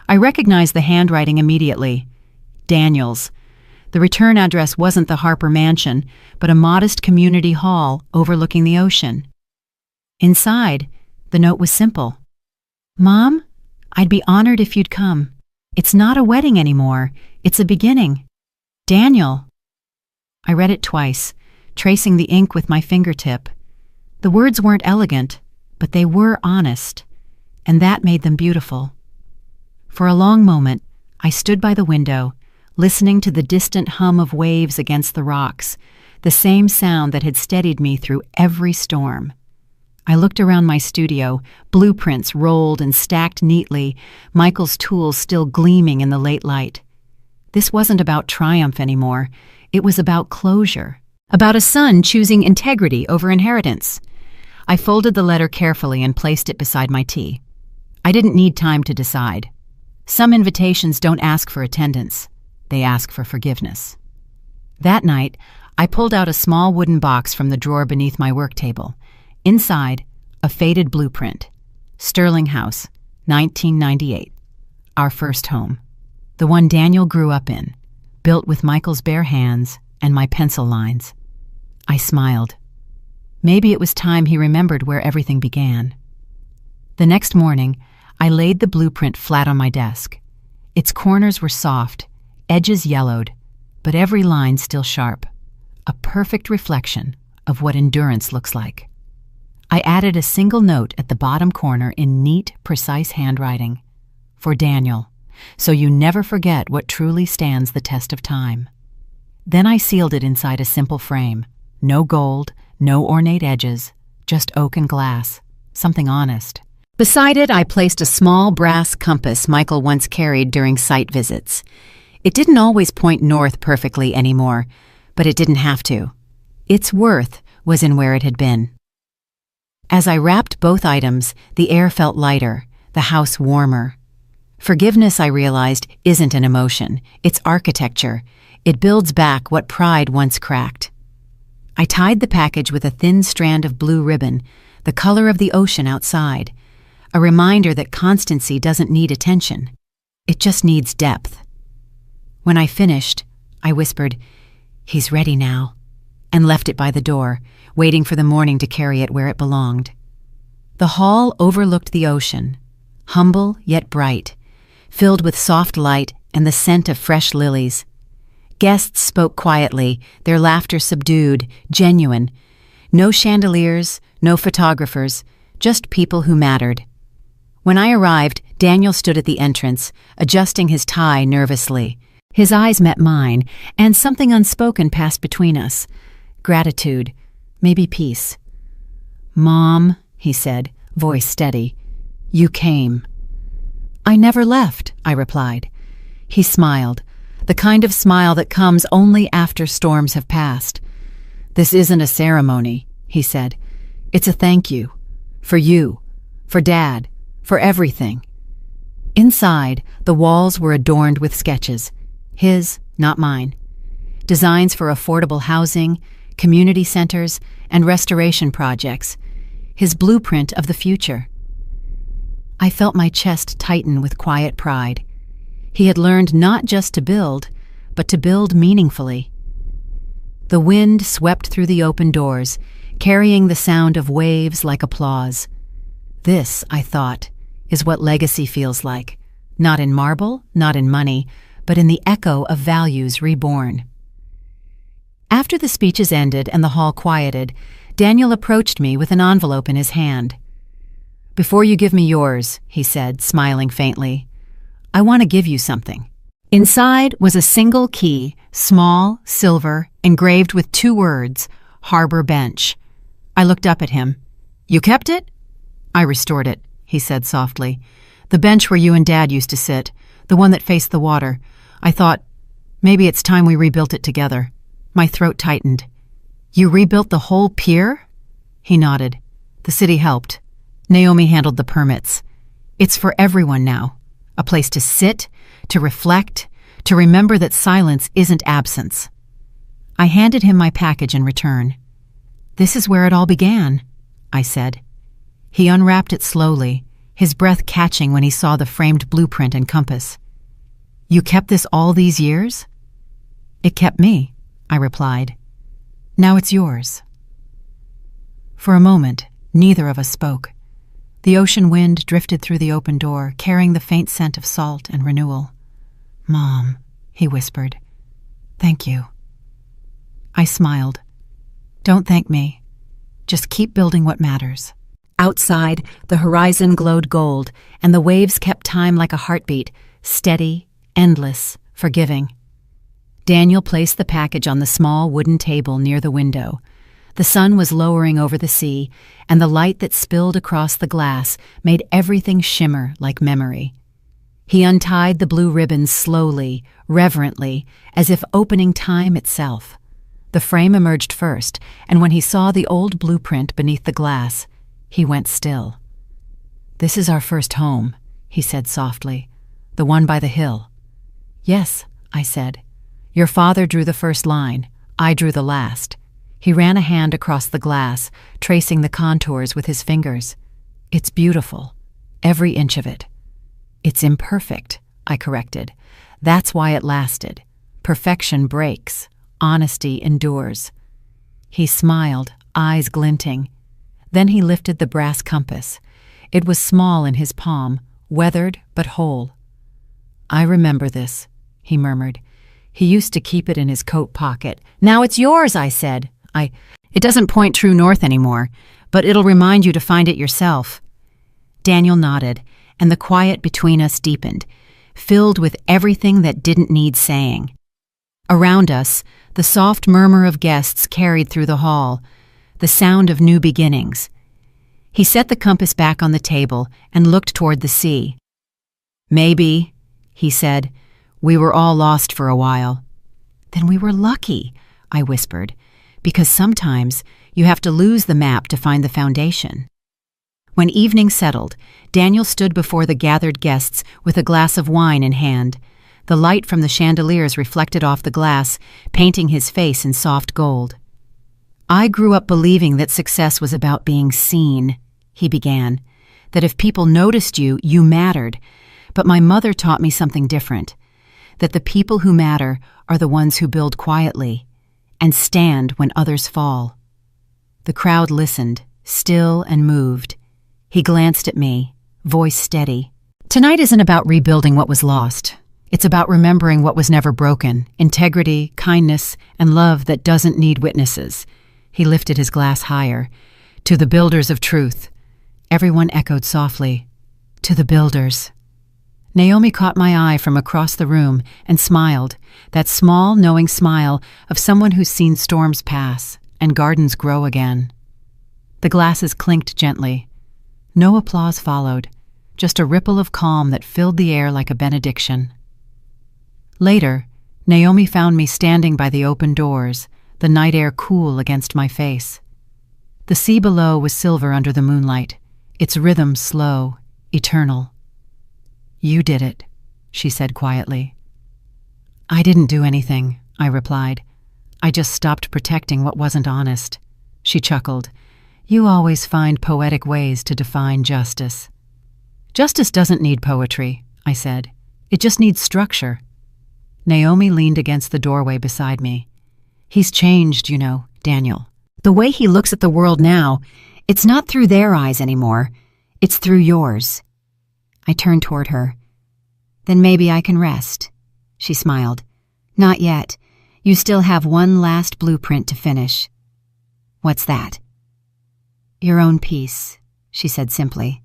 I recognized the handwriting immediately. Daniel's. The return address wasn't the Harper Mansion, but a modest community hall overlooking the ocean. Inside, the note was simple. "Mom, I'd be honored if you'd come. It's not a wedding anymore. It's a beginning. Daniel." I read it twice, tracing the ink with my fingertip. The words weren't elegant, but they were honest, and that made them beautiful. For a long moment, I stood by the window, listening to the distant hum of waves against the rocks, the same sound that had steadied me through every storm. I looked around my studio, blueprints rolled and stacked neatly, Michael's tools still gleaming in the late light. This wasn't about triumph anymore. It was about closure, about a son choosing integrity over inheritance. I folded the letter carefully and placed it beside my tea. I didn't need time to decide. Some invitations don't ask for attendance. They ask for forgiveness. That night, I pulled out a small wooden box from the drawer beneath my work table. Inside, a faded blueprint. Sterling House, 1998. Our first home. The one Daniel grew up in, built with Michael's bare hands and my pencil lines. I smiled. Maybe it was time he remembered where everything began. The next morning, I laid the blueprint flat on my desk. Its corners were soft, edges yellowed, but every line still sharp. A perfect reflection of what endurance looks like. I added a single note at the bottom corner in neat, precise handwriting. For Daniel, so you never forget what truly stands the test of time. Then I sealed it inside a simple frame. No gold, no ornate edges, just oak and glass, something honest. Beside it, I placed a small brass compass Michael once carried during site visits. It didn't always point north perfectly anymore, but it didn't have to. Its worth was in where it had been. As I wrapped both items, the air felt lighter, the house warmer. Forgiveness, I realized, isn't an emotion. It's architecture. It builds back what pride once cracked. I tied the package with a thin strand of blue ribbon, the color of the ocean outside, a reminder that constancy doesn't need attention. It just needs depth. When I finished, I whispered, "He's ready now," and left it by the door, waiting for the morning to carry it where it belonged. The hall overlooked the ocean, humble yet bright, filled with soft light and the scent of fresh lilies. Guests spoke quietly, their laughter subdued, genuine. No chandeliers, no photographers, just people who mattered. When I arrived, Daniel stood at the entrance, adjusting his tie nervously. His eyes met mine, and something unspoken passed between us. Gratitude, maybe peace. "Mom," he said, voice steady, "you came." "I never left," I replied. He smiled, the kind of smile that comes only after storms have passed. "This isn't a ceremony," he said. "It's a thank you. For Dad, for everything." Inside, the walls were adorned with sketches. His, not mine. Designs for affordable housing, community centers, and restoration projects. His blueprint of the future. I felt my chest tighten with quiet pride. He had learned not just to build, but to build meaningfully. The wind swept through the open doors, carrying the sound of waves like applause. This, I thought, is what legacy feels like. Not in marble, not in money, but in the echo of values reborn. After the speeches ended and the hall quieted, Daniel approached me with an envelope in his hand. "Before you give me yours," he said, smiling faintly, "I want to give you something." Inside was a single key, small, silver, engraved with 2 words, Harbor Bench. I looked up at him. "You kept it?" "I restored it," he said softly. "The bench where you and Dad used to sit, the one that faced the water. I thought, maybe it's time we rebuilt it together." My throat tightened. "You rebuilt the whole pier?" He nodded. "The city helped. Naomi handled the permits. It's for everyone now. A place to sit, to reflect, to remember that silence isn't absence." I handed him my package in return. "This is where it all began," I said. He unwrapped it slowly, his breath catching when he saw the framed blueprint and compass. "You kept this all these years?" "It kept me," I replied. "Now it's yours." For a moment, neither of us spoke. The ocean wind drifted through the open door, carrying the faint scent of salt and renewal. "Mom," he whispered. "Thank you." I smiled. "Don't thank me. Just keep building what matters." Outside, the horizon glowed gold, and the waves kept time like a heartbeat, steady, endless, forgiving. Daniel placed the package on the small wooden table near the window. The sun was lowering over the sea, and the light that spilled across the glass made everything shimmer like memory. He untied the blue ribbons slowly, reverently, as if opening time itself. The frame emerged first, and when he saw the old blueprint beneath the glass, he went still. "This is our first home," he said softly. "The one by the hill." "Yes," I said. "Your father drew the first line. I drew the last." He ran a hand across the glass, tracing the contours with his fingers. "It's beautiful. Every inch of it." "It's imperfect," I corrected. "That's why it lasted. Perfection breaks. Honesty endures." He smiled, eyes glinting. Then he lifted the brass compass. It was small in his palm, weathered but whole. "I remember this," he murmured. He used to keep it in his coat pocket. "Now it's yours," I said. It doesn't point true north anymore, but it'll remind you to find it yourself." Daniel nodded, and the quiet between us deepened, filled with everything that didn't need saying. Around us, the soft murmur of guests carried through the hall, the sound of new beginnings. He set the compass back on the table and looked toward the sea. "Maybe," he said, "we were all lost for a while." "Then we were lucky," I whispered, "because sometimes you have to lose the map to find the foundation." When evening settled, Daniel stood before the gathered guests with a glass of wine in hand. The light from the chandeliers reflected off the glass, painting his face in soft gold. "I grew up believing that success was about being seen," he began, "that if people noticed you, you mattered. But my mother taught me something different, that the people who matter are the ones who build quietly and stand when others fall." The crowd listened, still and moved. He glanced at me, voice steady. "Tonight isn't about rebuilding what was lost. It's about remembering what was never broken, integrity, kindness, and love that doesn't need witnesses." He lifted his glass higher. "To the builders of truth." Everyone echoed softly, "To the builders." Naomi caught my eye from across the room and smiled, that small, knowing smile of someone who's seen storms pass and gardens grow again. The glasses clinked gently. No applause followed, just a ripple of calm that filled the air like a benediction. Later, Naomi found me standing by the open doors, the night air cool against my face. The sea below was silver under the moonlight, its rhythm slow, eternal. "You did it," she said quietly. "I didn't do anything," I replied. "I just stopped protecting what wasn't honest." She chuckled. "You always find poetic ways to define justice." "Justice doesn't need poetry," I said. "It just needs structure." Naomi leaned against the doorway beside me. "He's changed, you know, Daniel. The way he looks at the world now, it's not through their eyes anymore. It's through yours." I turned toward her. "Then maybe I can rest." She smiled. "Not yet. You still have one last blueprint to finish." "What's that?" "Your own peace," she said simply.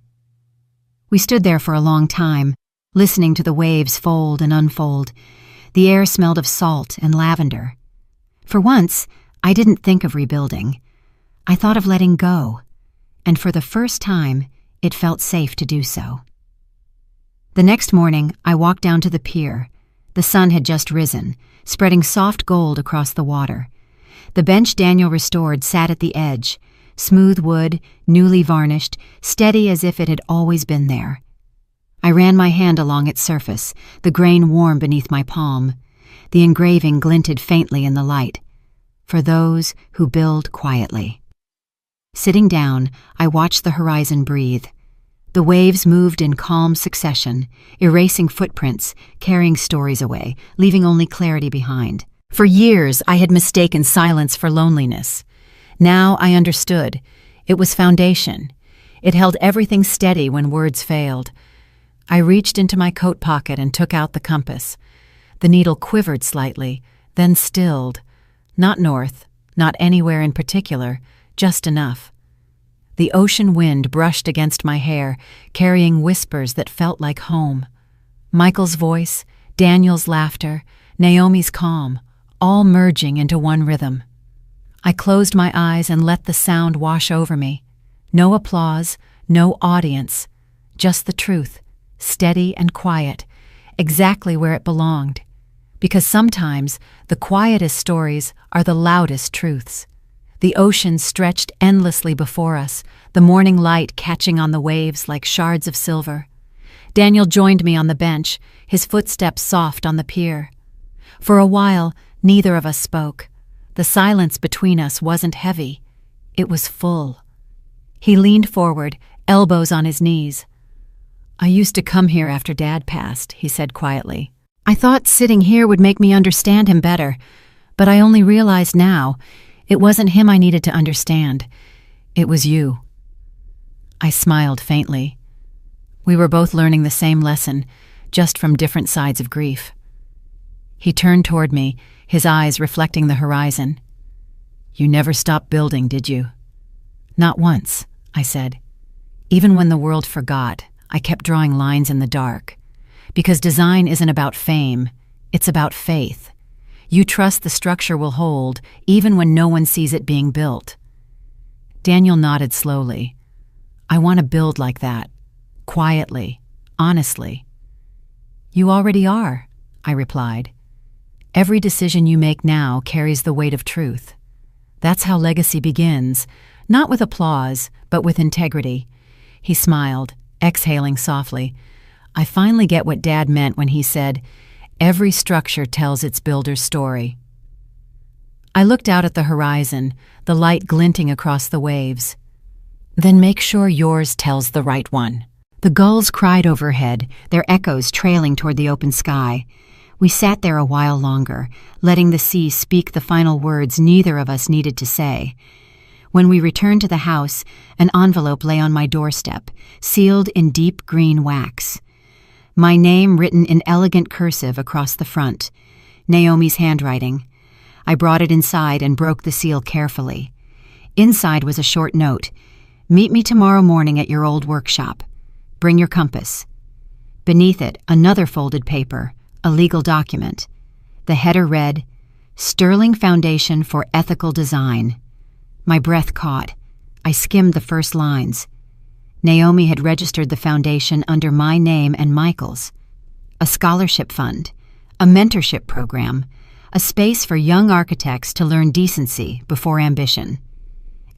We stood there for a long time, listening to the waves fold and unfold. The air smelled of salt and lavender. For once, I didn't think of rebuilding. I thought of letting go, and for the first time, it felt safe to do so. The next morning, I walked down to the pier. The sun had just risen, spreading soft gold across the water. The bench Daniel restored sat at the edge, smooth wood, newly varnished, steady as if it had always been there. I ran my hand along its surface, the grain warm beneath my palm. The engraving glinted faintly in the light. "For those who build quietly." Sitting down, I watched the horizon breathe. The waves moved in calm succession, erasing footprints, carrying stories away, leaving only clarity behind. For years, I had mistaken silence for loneliness. Now I understood. It was foundation. It held everything steady when words failed. I reached into my coat pocket and took out the compass. The needle quivered slightly, then stilled. Not north, not anywhere in particular, just enough. The ocean wind brushed against my hair, carrying whispers that felt like home. Michael's voice, Daniel's laughter, Naomi's calm, all merging into one rhythm. I closed my eyes and let the sound wash over me. No applause, no audience, just the truth, steady and quiet, exactly where it belonged, Because sometimes the quietest stories are the loudest truths. The ocean stretched endlessly before us, the morning light catching on the waves like shards of silver. Daniel joined me on the bench, his footsteps soft on the pier. For a while, neither of us spoke. The silence between us wasn't heavy. It was full. He leaned forward, elbows on his knees. "I used to come here after Dad passed," he said quietly. "I thought sitting here would make me understand him better, but I only realized now it wasn't him I needed to understand. It was you." I smiled faintly. We were both learning the same lesson, just from different sides of grief. He turned toward me, his eyes reflecting the horizon. "You never stopped building, did you?" "Not once," I said. "Even when the world forgot, I kept drawing lines in the dark. Because design isn't about fame, it's about faith. You trust the structure will hold, even when no one sees it being built." Daniel nodded slowly. "I want to build like that. Quietly, honestly." "You already are," I replied. "Every decision you make now carries the weight of truth. That's how legacy begins, not with applause, but with integrity." He smiled, exhaling softly. "I finally get what Dad meant when he said, 'Every structure tells its builder's story.'" I looked out at the horizon, the light glinting across the waves. "Then make sure yours tells the right one." The gulls cried overhead, their echoes trailing toward the open sky. We sat there a while longer, letting the sea speak the final words neither of us needed to say. When we returned to the house, an envelope lay on my doorstep, sealed in deep green wax. My name written in elegant cursive across the front, Naomi's handwriting. I brought it inside and broke the seal carefully. Inside was a short note. "Meet me tomorrow morning at your old workshop. Bring your compass." Beneath it, another folded paper, a legal document. The header read, "Sterling Foundation for Ethical Design." My breath caught. I skimmed the first lines. Naomi had registered the foundation under my name and Michael's. A scholarship fund, a mentorship program, a space for young architects to learn decency before ambition.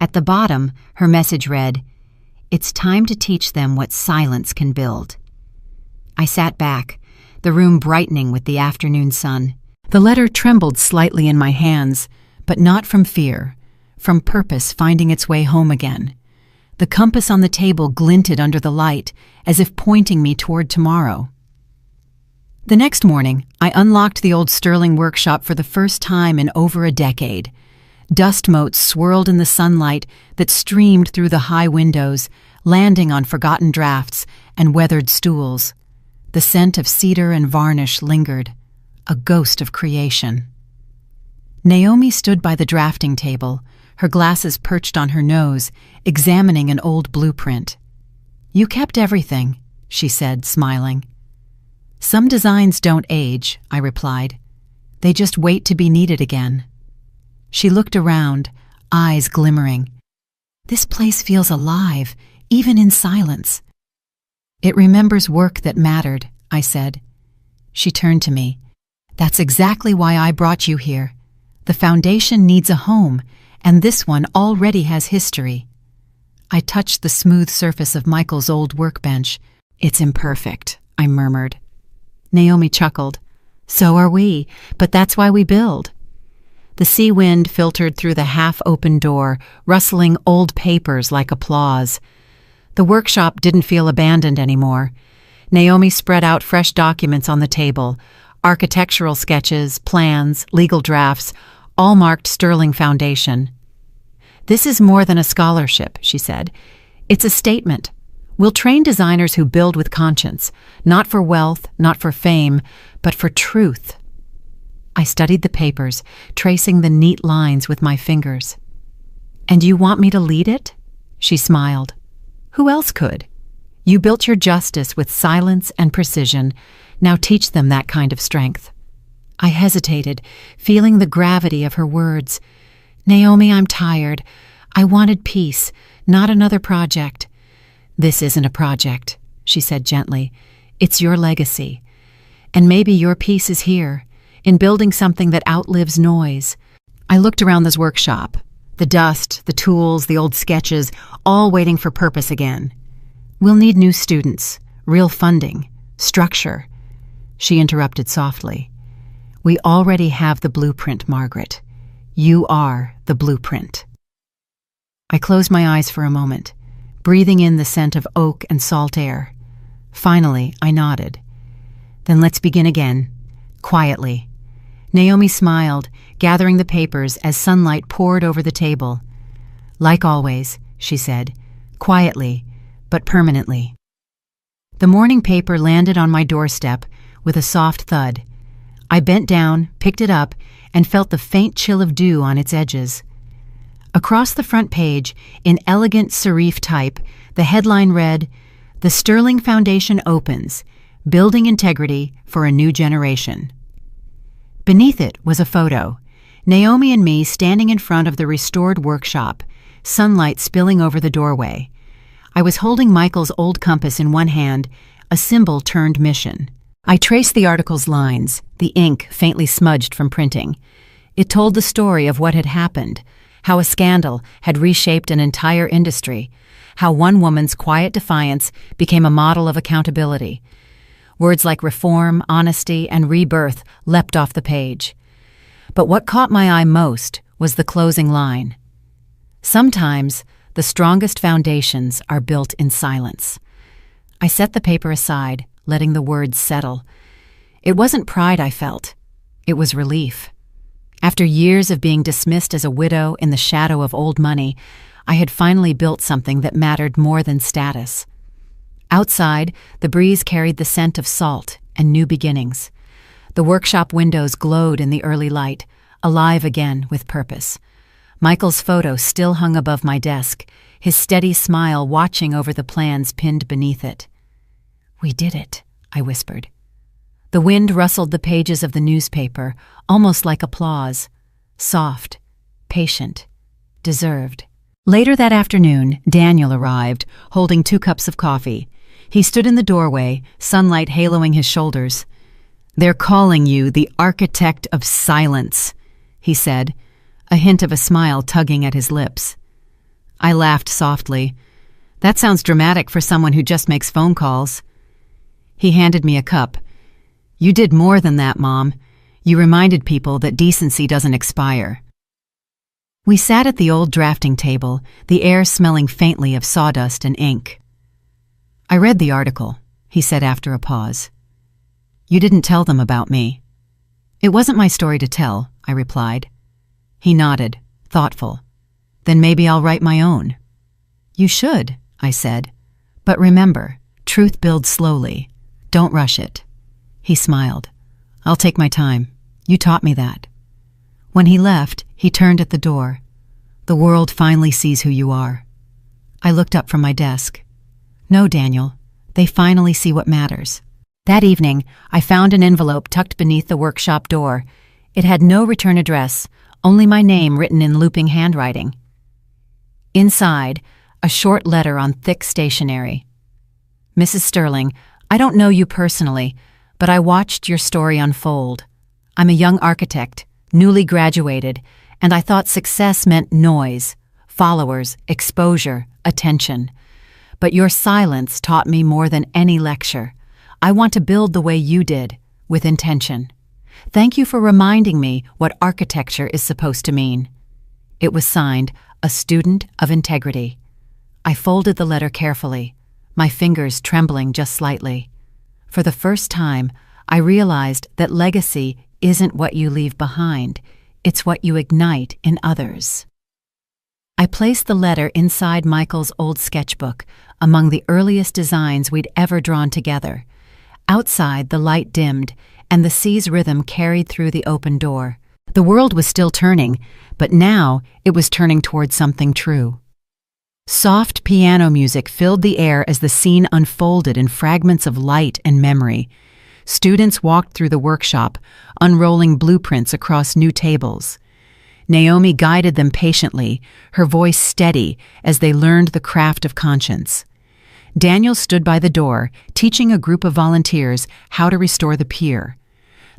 At the bottom, her message read, "It's time to teach them what silence can build." I sat back, the room brightening with the afternoon sun. The letter trembled slightly in my hands, but not from fear, from purpose finding its way home again. The compass on the table glinted under the light, as if pointing me toward tomorrow. The next morning, I unlocked the old Sterling workshop for the first time in over a decade. Dust motes swirled in the sunlight that streamed through the high windows, landing on forgotten drafts and weathered stools. The scent of cedar and varnish lingered, a ghost of creation. Naomi stood by the drafting table, her glasses perched on her nose, examining an old blueprint. "You kept everything," she said, smiling. "Some designs don't age," I replied. "They just wait to be needed again." She looked around, eyes glimmering. "This place feels alive, even in silence." "It remembers work that mattered," I said. She turned to me. "That's exactly why I brought you here. The foundation needs a home, and this one already has history." I touched the smooth surface of Michael's old workbench. "It's imperfect," I murmured. Naomi chuckled. "So are we, but that's why we build." The sea wind filtered through the half-open door, rustling old papers like applause. The workshop didn't feel abandoned anymore. Naomi spread out fresh documents on the table, architectural sketches, plans, legal drafts, all marked Sterling Foundation. "This is more than a scholarship," she said. "It's a statement. We'll train designers who build with conscience, not for wealth, not for fame, but for truth." I studied the papers, tracing the neat lines with my fingers. "And you want me to lead it?" She smiled. "Who else could? You built your justice with silence and precision. Now teach them that kind of strength." I hesitated, feeling the gravity of her words. "Naomi, I'm tired. I wanted peace, not another project." "This isn't a project," she said gently. "It's your legacy. And maybe your peace is here, in building something that outlives noise. I looked around this workshop. The dust, the tools, the old sketches, all waiting for purpose again. We'll need new students, real funding, structure. She interrupted softly. We already have the blueprint, Margaret. You are the blueprint. I closed my eyes for a moment, breathing in the scent of oak and salt air. Finally, I nodded. Then let's begin again, quietly. Naomi smiled, gathering the papers as sunlight poured over the table. Like always, she said, quietly, but permanently. The morning paper landed on my doorstep with a soft thud. I bent down, picked it up, and felt the faint chill of dew on its edges. Across the front page, in elegant serif type, the headline read, "The Sterling Foundation opens, building integrity for a new generation." Beneath it was a photo, Naomi and me standing in front of the restored workshop, sunlight spilling over the doorway. I was holding Michael's old compass in one hand, a symbol turned mission. I traced the article's lines, the ink faintly smudged from printing. It told the story of what had happened, how a scandal had reshaped an entire industry, how one woman's quiet defiance became a model of accountability. Words like reform, honesty, and rebirth leapt off the page. But what caught my eye most was the closing line. Sometimes the strongest foundations are built in silence. I set the paper aside, letting the words settle. It wasn't pride I felt. It was relief. After years of being dismissed as a widow in the shadow of old money, I had finally built something that mattered more than status. Outside, the breeze carried the scent of salt and new beginnings. The workshop windows glowed in the early light, alive again with purpose. Michael's photo still hung above my desk, his steady smile watching over the plans pinned beneath it. "We did it," I whispered. The wind rustled the pages of the newspaper, almost like applause. Soft, patient, deserved. Later that afternoon, Daniel arrived, holding 2 cups of coffee. He stood in the doorway, sunlight haloing his shoulders. "They're calling you the architect of silence," he said, a hint of a smile tugging at his lips. I laughed softly. "That sounds dramatic for someone who just makes phone calls." He handed me a cup. "You did more than that, Mom. You reminded people that decency doesn't expire." We sat at the old drafting table, the air smelling faintly of sawdust and ink. "I read the article," he said after a pause. "You didn't tell them about me." "It wasn't my story to tell," I replied. He nodded, thoughtful. "Then maybe I'll write my own." "You should," I said. "But remember, truth builds slowly. Don't rush it." He smiled. "I'll take my time. You taught me that." When he left, he turned at the door. "The world finally sees who you are." I looked up from my desk. "No, Daniel. They finally see what matters." That evening, I found an envelope tucked beneath the workshop door. It had no return address, only my name written in looping handwriting. Inside, a short letter on thick stationery. "Mrs. Sterling, I don't know you personally, but I watched your story unfold. I'm a young architect, newly graduated, and I thought success meant noise, followers, exposure, attention. But your silence taught me more than any lecture. I want to build the way you did, with intention. Thank you for reminding me what architecture is supposed to mean." It was signed, "A Student of Integrity." I folded the letter carefully, my fingers trembling just slightly. For the first time, I realized that legacy isn't what you leave behind, it's what you ignite in others. I placed the letter inside Michael's old sketchbook, among the earliest designs we'd ever drawn together. Outside, the light dimmed, and the sea's rhythm carried through the open door. The world was still turning, but now it was turning toward something true. Soft piano music filled the air as the scene unfolded in fragments of light and memory. Students walked through the workshop, unrolling blueprints across new tables. Naomi guided them patiently, her voice steady as they learned the craft of conscience. Daniel stood by the door, teaching a group of volunteers how to restore the pier.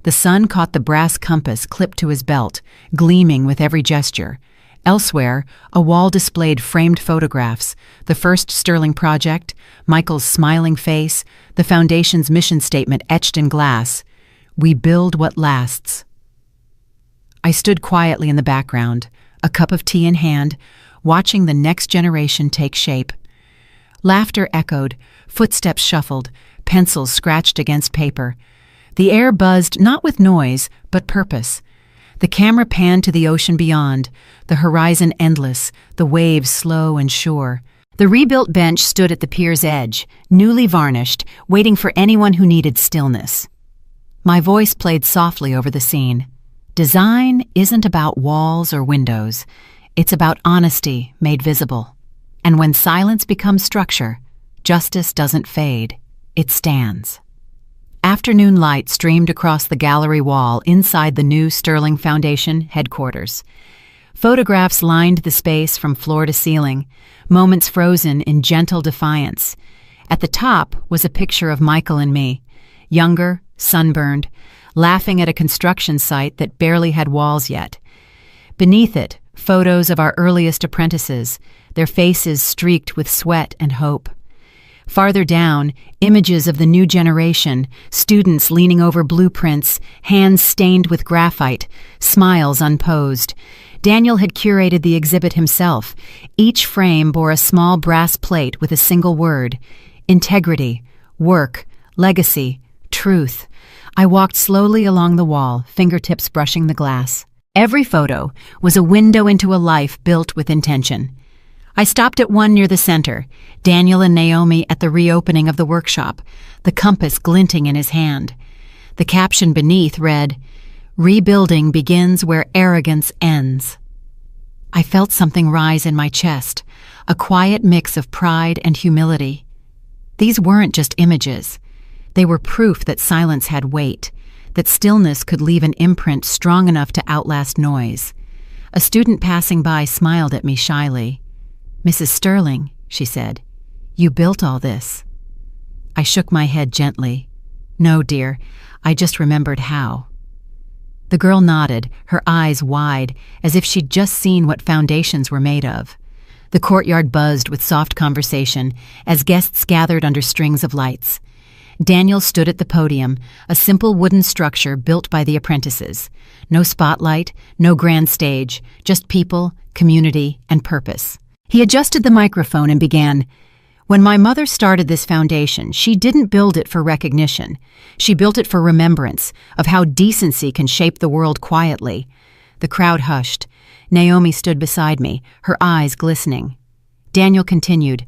The sun caught the brass compass clipped to his belt, gleaming with every gesture. Elsewhere, a wall displayed framed photographs, the first Sterling project, Michael's smiling face, the Foundation's mission statement etched in glass. We build what lasts. I stood quietly in the background, a cup of tea in hand, watching the next generation take shape. Laughter echoed, footsteps shuffled, pencils scratched against paper. The air buzzed not with noise, but purpose. The camera panned to the ocean beyond, the horizon endless, the waves slow and sure. The rebuilt bench stood at the pier's edge, newly varnished, waiting for anyone who needed stillness. My voice played softly over the scene. Design isn't about walls or windows. It's about honesty made visible. And when silence becomes structure, justice doesn't fade, it stands. Afternoon light streamed across the gallery wall inside the new Sterling Foundation headquarters. Photographs lined the space from floor to ceiling, moments frozen in gentle defiance. At the top was a picture of Michael and me, younger, sunburned, laughing at a construction site that barely had walls yet. Beneath it, photos of our earliest apprentices, their faces streaked with sweat and hope. Farther down, images of the new generation, students leaning over blueprints, hands stained with graphite, smiles unposed. Daniel had curated the exhibit himself. Each frame bore a small brass plate with a single word: integrity, work, legacy, truth. I walked slowly along the wall, fingertips brushing the glass. Every photo was a window into a life built with intention. I stopped at one near the center, Daniel and Naomi at the reopening of the workshop, the compass glinting in his hand. The caption beneath read, "Rebuilding begins where arrogance ends." I felt something rise in my chest, a quiet mix of pride and humility. These weren't just images. They were proof that silence had weight, that stillness could leave an imprint strong enough to outlast noise. A student passing by smiled at me shyly. "Mrs. Sterling," she said, "you built all this." I shook my head gently. "No, dear, I just remembered how." The girl nodded, her eyes wide, as if she'd just seen what foundations were made of. The courtyard buzzed with soft conversation as guests gathered under strings of lights. Daniel stood at the podium, a simple wooden structure built by the apprentices. No spotlight, no grand stage, just people, community, and purpose. He adjusted the microphone and began, "When my mother started this foundation, she didn't build it for recognition. She built it for remembrance of how decency can shape the world quietly." The crowd hushed. Naomi stood beside me, her eyes glistening. Daniel continued,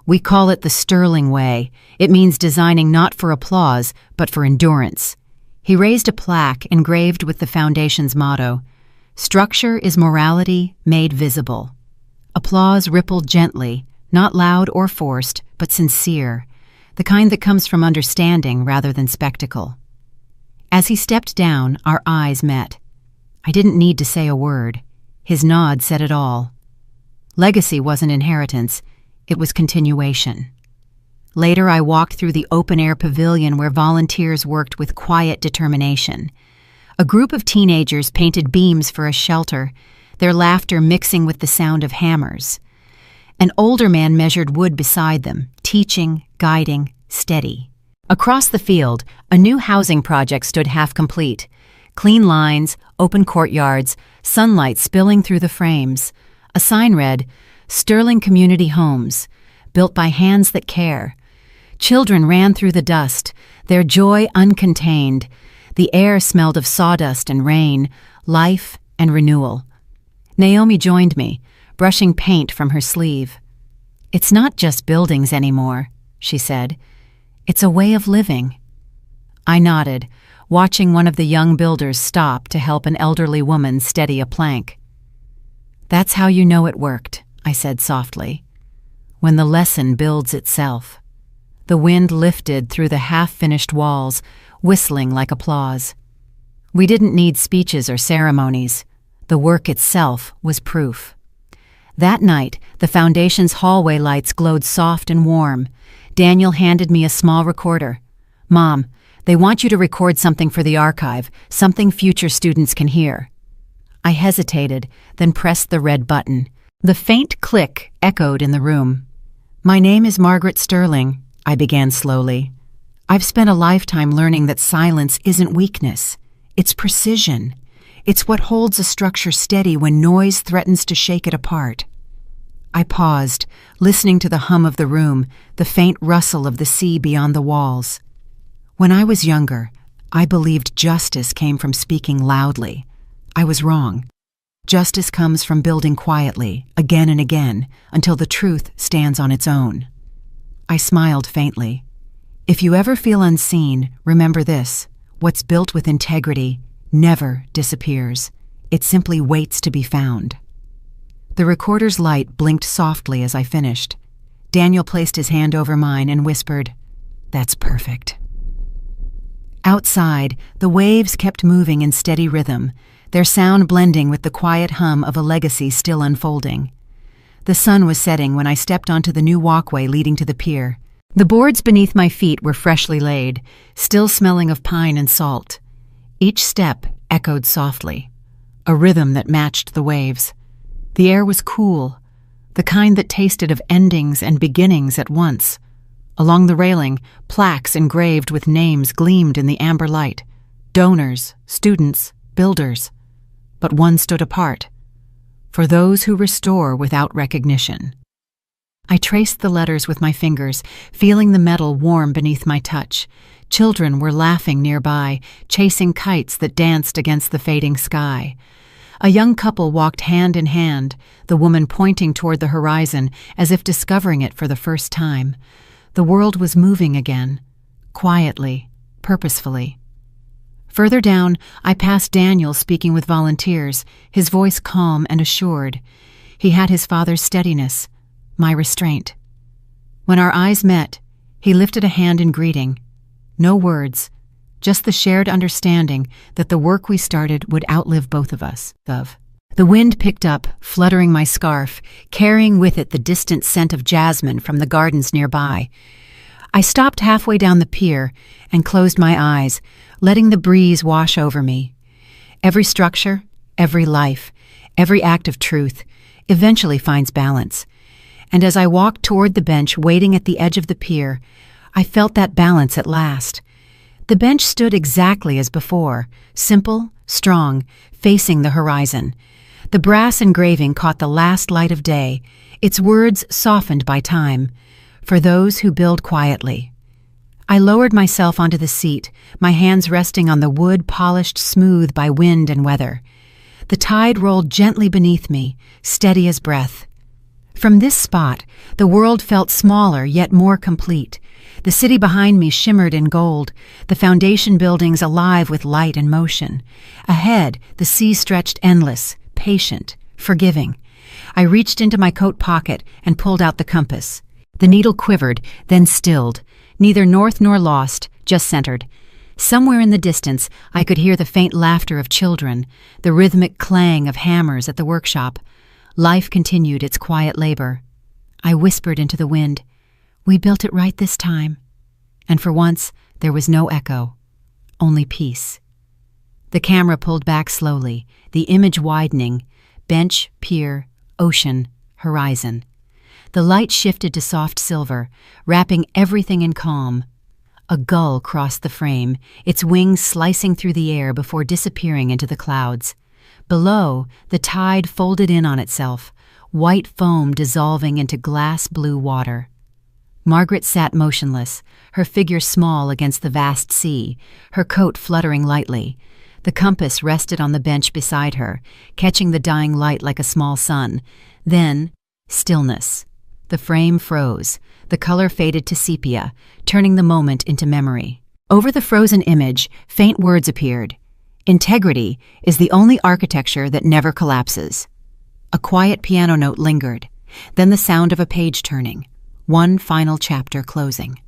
"We call it the Sterling Way. It means designing not for applause, but for endurance." He raised a plaque engraved with the foundation's motto, "Structure is morality made visible." Applause rippled gently, not loud or forced, but sincere, the kind that comes from understanding rather than spectacle. As he stepped down, our eyes met. I didn't need to say a word. His nod said it all. Legacy wasn't inheritance, it was continuation. Later, I walked through the open-air pavilion where volunteers worked with quiet determination. A group of teenagers painted beams for a shelter, their laughter mixing with the sound of hammers. An older man measured wood beside them, teaching, guiding, steady. Across the field, a new housing project stood half complete. Clean lines, open courtyards, sunlight spilling through the frames. A sign read, "Sterling Community Homes, built by hands that care." Children ran through the dust, their joy uncontained. The air smelled of sawdust and rain, life and renewal. Naomi joined me, brushing paint from her sleeve. "It's not just buildings anymore," she said. "It's a way of living." I nodded, watching one of the young builders stop to help an elderly woman steady a plank. "That's how you know it worked," I said softly. "When the lesson builds itself." The wind lifted through the half-finished walls, whistling like applause. We didn't need speeches or ceremonies. The work itself was proof. That night, the foundation's hallway lights glowed soft and warm. Daniel handed me a small recorder. "Mom, They want you to record something for the archive, something future students can hear." I hesitated, then pressed the red button. The faint click echoed in the room. "My name is Margaret Sterling," I began slowly. "I've spent a lifetime learning that silence isn't weakness. It's precision. It's what holds a structure steady when noise threatens to shake it apart." I paused, listening to the hum of the room, the faint rustle of the sea beyond the walls. When I was younger, I believed justice came from speaking loudly. I was wrong. Justice comes from building quietly, again and again, until the truth stands on its own. I smiled faintly. If you ever feel unseen, remember this: what's built with integrity never disappears. It simply waits to be found. The recorder's light blinked softly as I finished. Daniel placed his hand over mine and whispered, "That's perfect." Outside, the waves kept moving in steady rhythm, their sound blending with the quiet hum of a legacy still unfolding. The sun was setting when I stepped onto the new walkway leading to the pier. The boards beneath my feet were freshly laid, still smelling of pine and salt. Each step echoed softly, a rhythm that matched the waves. The air was cool, the kind that tasted of endings and beginnings at once. Along the railing, plaques engraved with names gleamed in the amber light. Donors, students, builders. But one stood apart. For those who restore without recognition. I traced the letters with my fingers, feeling the metal warm beneath my touch. Children were laughing nearby, chasing kites that danced against the fading sky. A young couple walked hand in hand, the woman pointing toward the horizon as if discovering it for the first time. The world was moving again, quietly, purposefully. Further down, I passed Daniel speaking with volunteers, his voice calm and assured. He had his father's steadiness, my restraint. When our eyes met, he lifted a hand in greeting. No words, just the shared understanding that the work we started would outlive both of us. The wind picked up, fluttering my scarf, carrying with it the distant scent of jasmine from the gardens nearby. I stopped halfway down the pier and closed my eyes, letting the breeze wash over me. Every structure, every life, every act of truth eventually finds balance. And as I walked toward the bench waiting at the edge of the pier, I felt that balance at last. The bench stood exactly as before, simple, strong, facing the horizon. The brass engraving caught the last light of day, its words softened by time, for those who build quietly. I lowered myself onto the seat, my hands resting on the wood polished smooth by wind and weather. The tide rolled gently beneath me, steady as breath. From this spot, the world felt smaller yet more complete. The city behind me shimmered in gold, the foundation buildings alive with light and motion. Ahead, the sea stretched endless, patient, forgiving. I reached into my coat pocket and pulled out the compass. The needle quivered, then stilled, neither north nor lost, just centered. Somewhere in the distance, I could hear the faint laughter of children, the rhythmic clang of hammers at the workshop. Life continued its quiet labor. I whispered into the wind, "We built it right this time." And for once, there was no echo, only peace. The camera pulled back slowly, the image widening, bench, pier, ocean, horizon. The light shifted to soft silver, wrapping everything in calm. A gull crossed the frame, its wings slicing through the air before disappearing into the clouds. Below, the tide folded in on itself, white foam dissolving into glass blue water. Margaret sat motionless, her figure small against the vast sea, her coat fluttering lightly. The compass rested on the bench beside her, catching the dying light like a small sun. Then, stillness. The frame froze. The color faded to sepia, turning the moment into memory. Over the frozen image, faint words appeared. Integrity is the only architecture that never collapses. A quiet piano note lingered, then the sound of a page turning, one final chapter closing.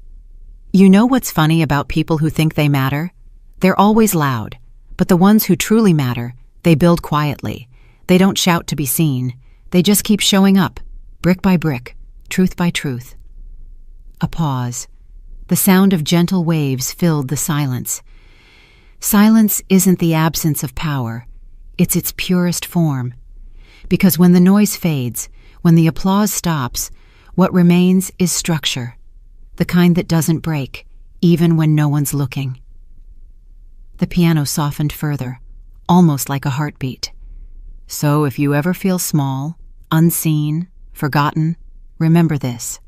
You know what's funny about people who think they matter? They're always loud, but the ones who truly matter, they build quietly. They don't shout to be seen. They just keep showing up, brick by brick, truth by truth. A pause. The sound of gentle waves filled the silence. Silence isn't the absence of power, it's its purest form. Because when the noise fades, when the applause stops, what remains is structure, the kind that doesn't break, even when no one's looking. The piano softened further, almost like a heartbeat. So if you ever feel small, unseen, forgotten, remember this.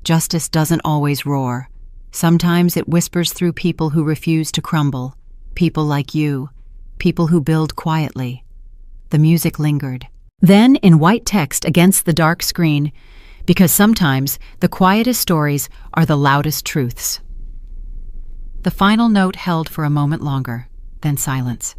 Justice doesn't always roar. Sometimes it whispers through people who refuse to crumble, people like you, people who build quietly. The music lingered. Then, in white text against the dark screen, because sometimes the quietest stories are the loudest truths. The final note held for a moment longer, then silence.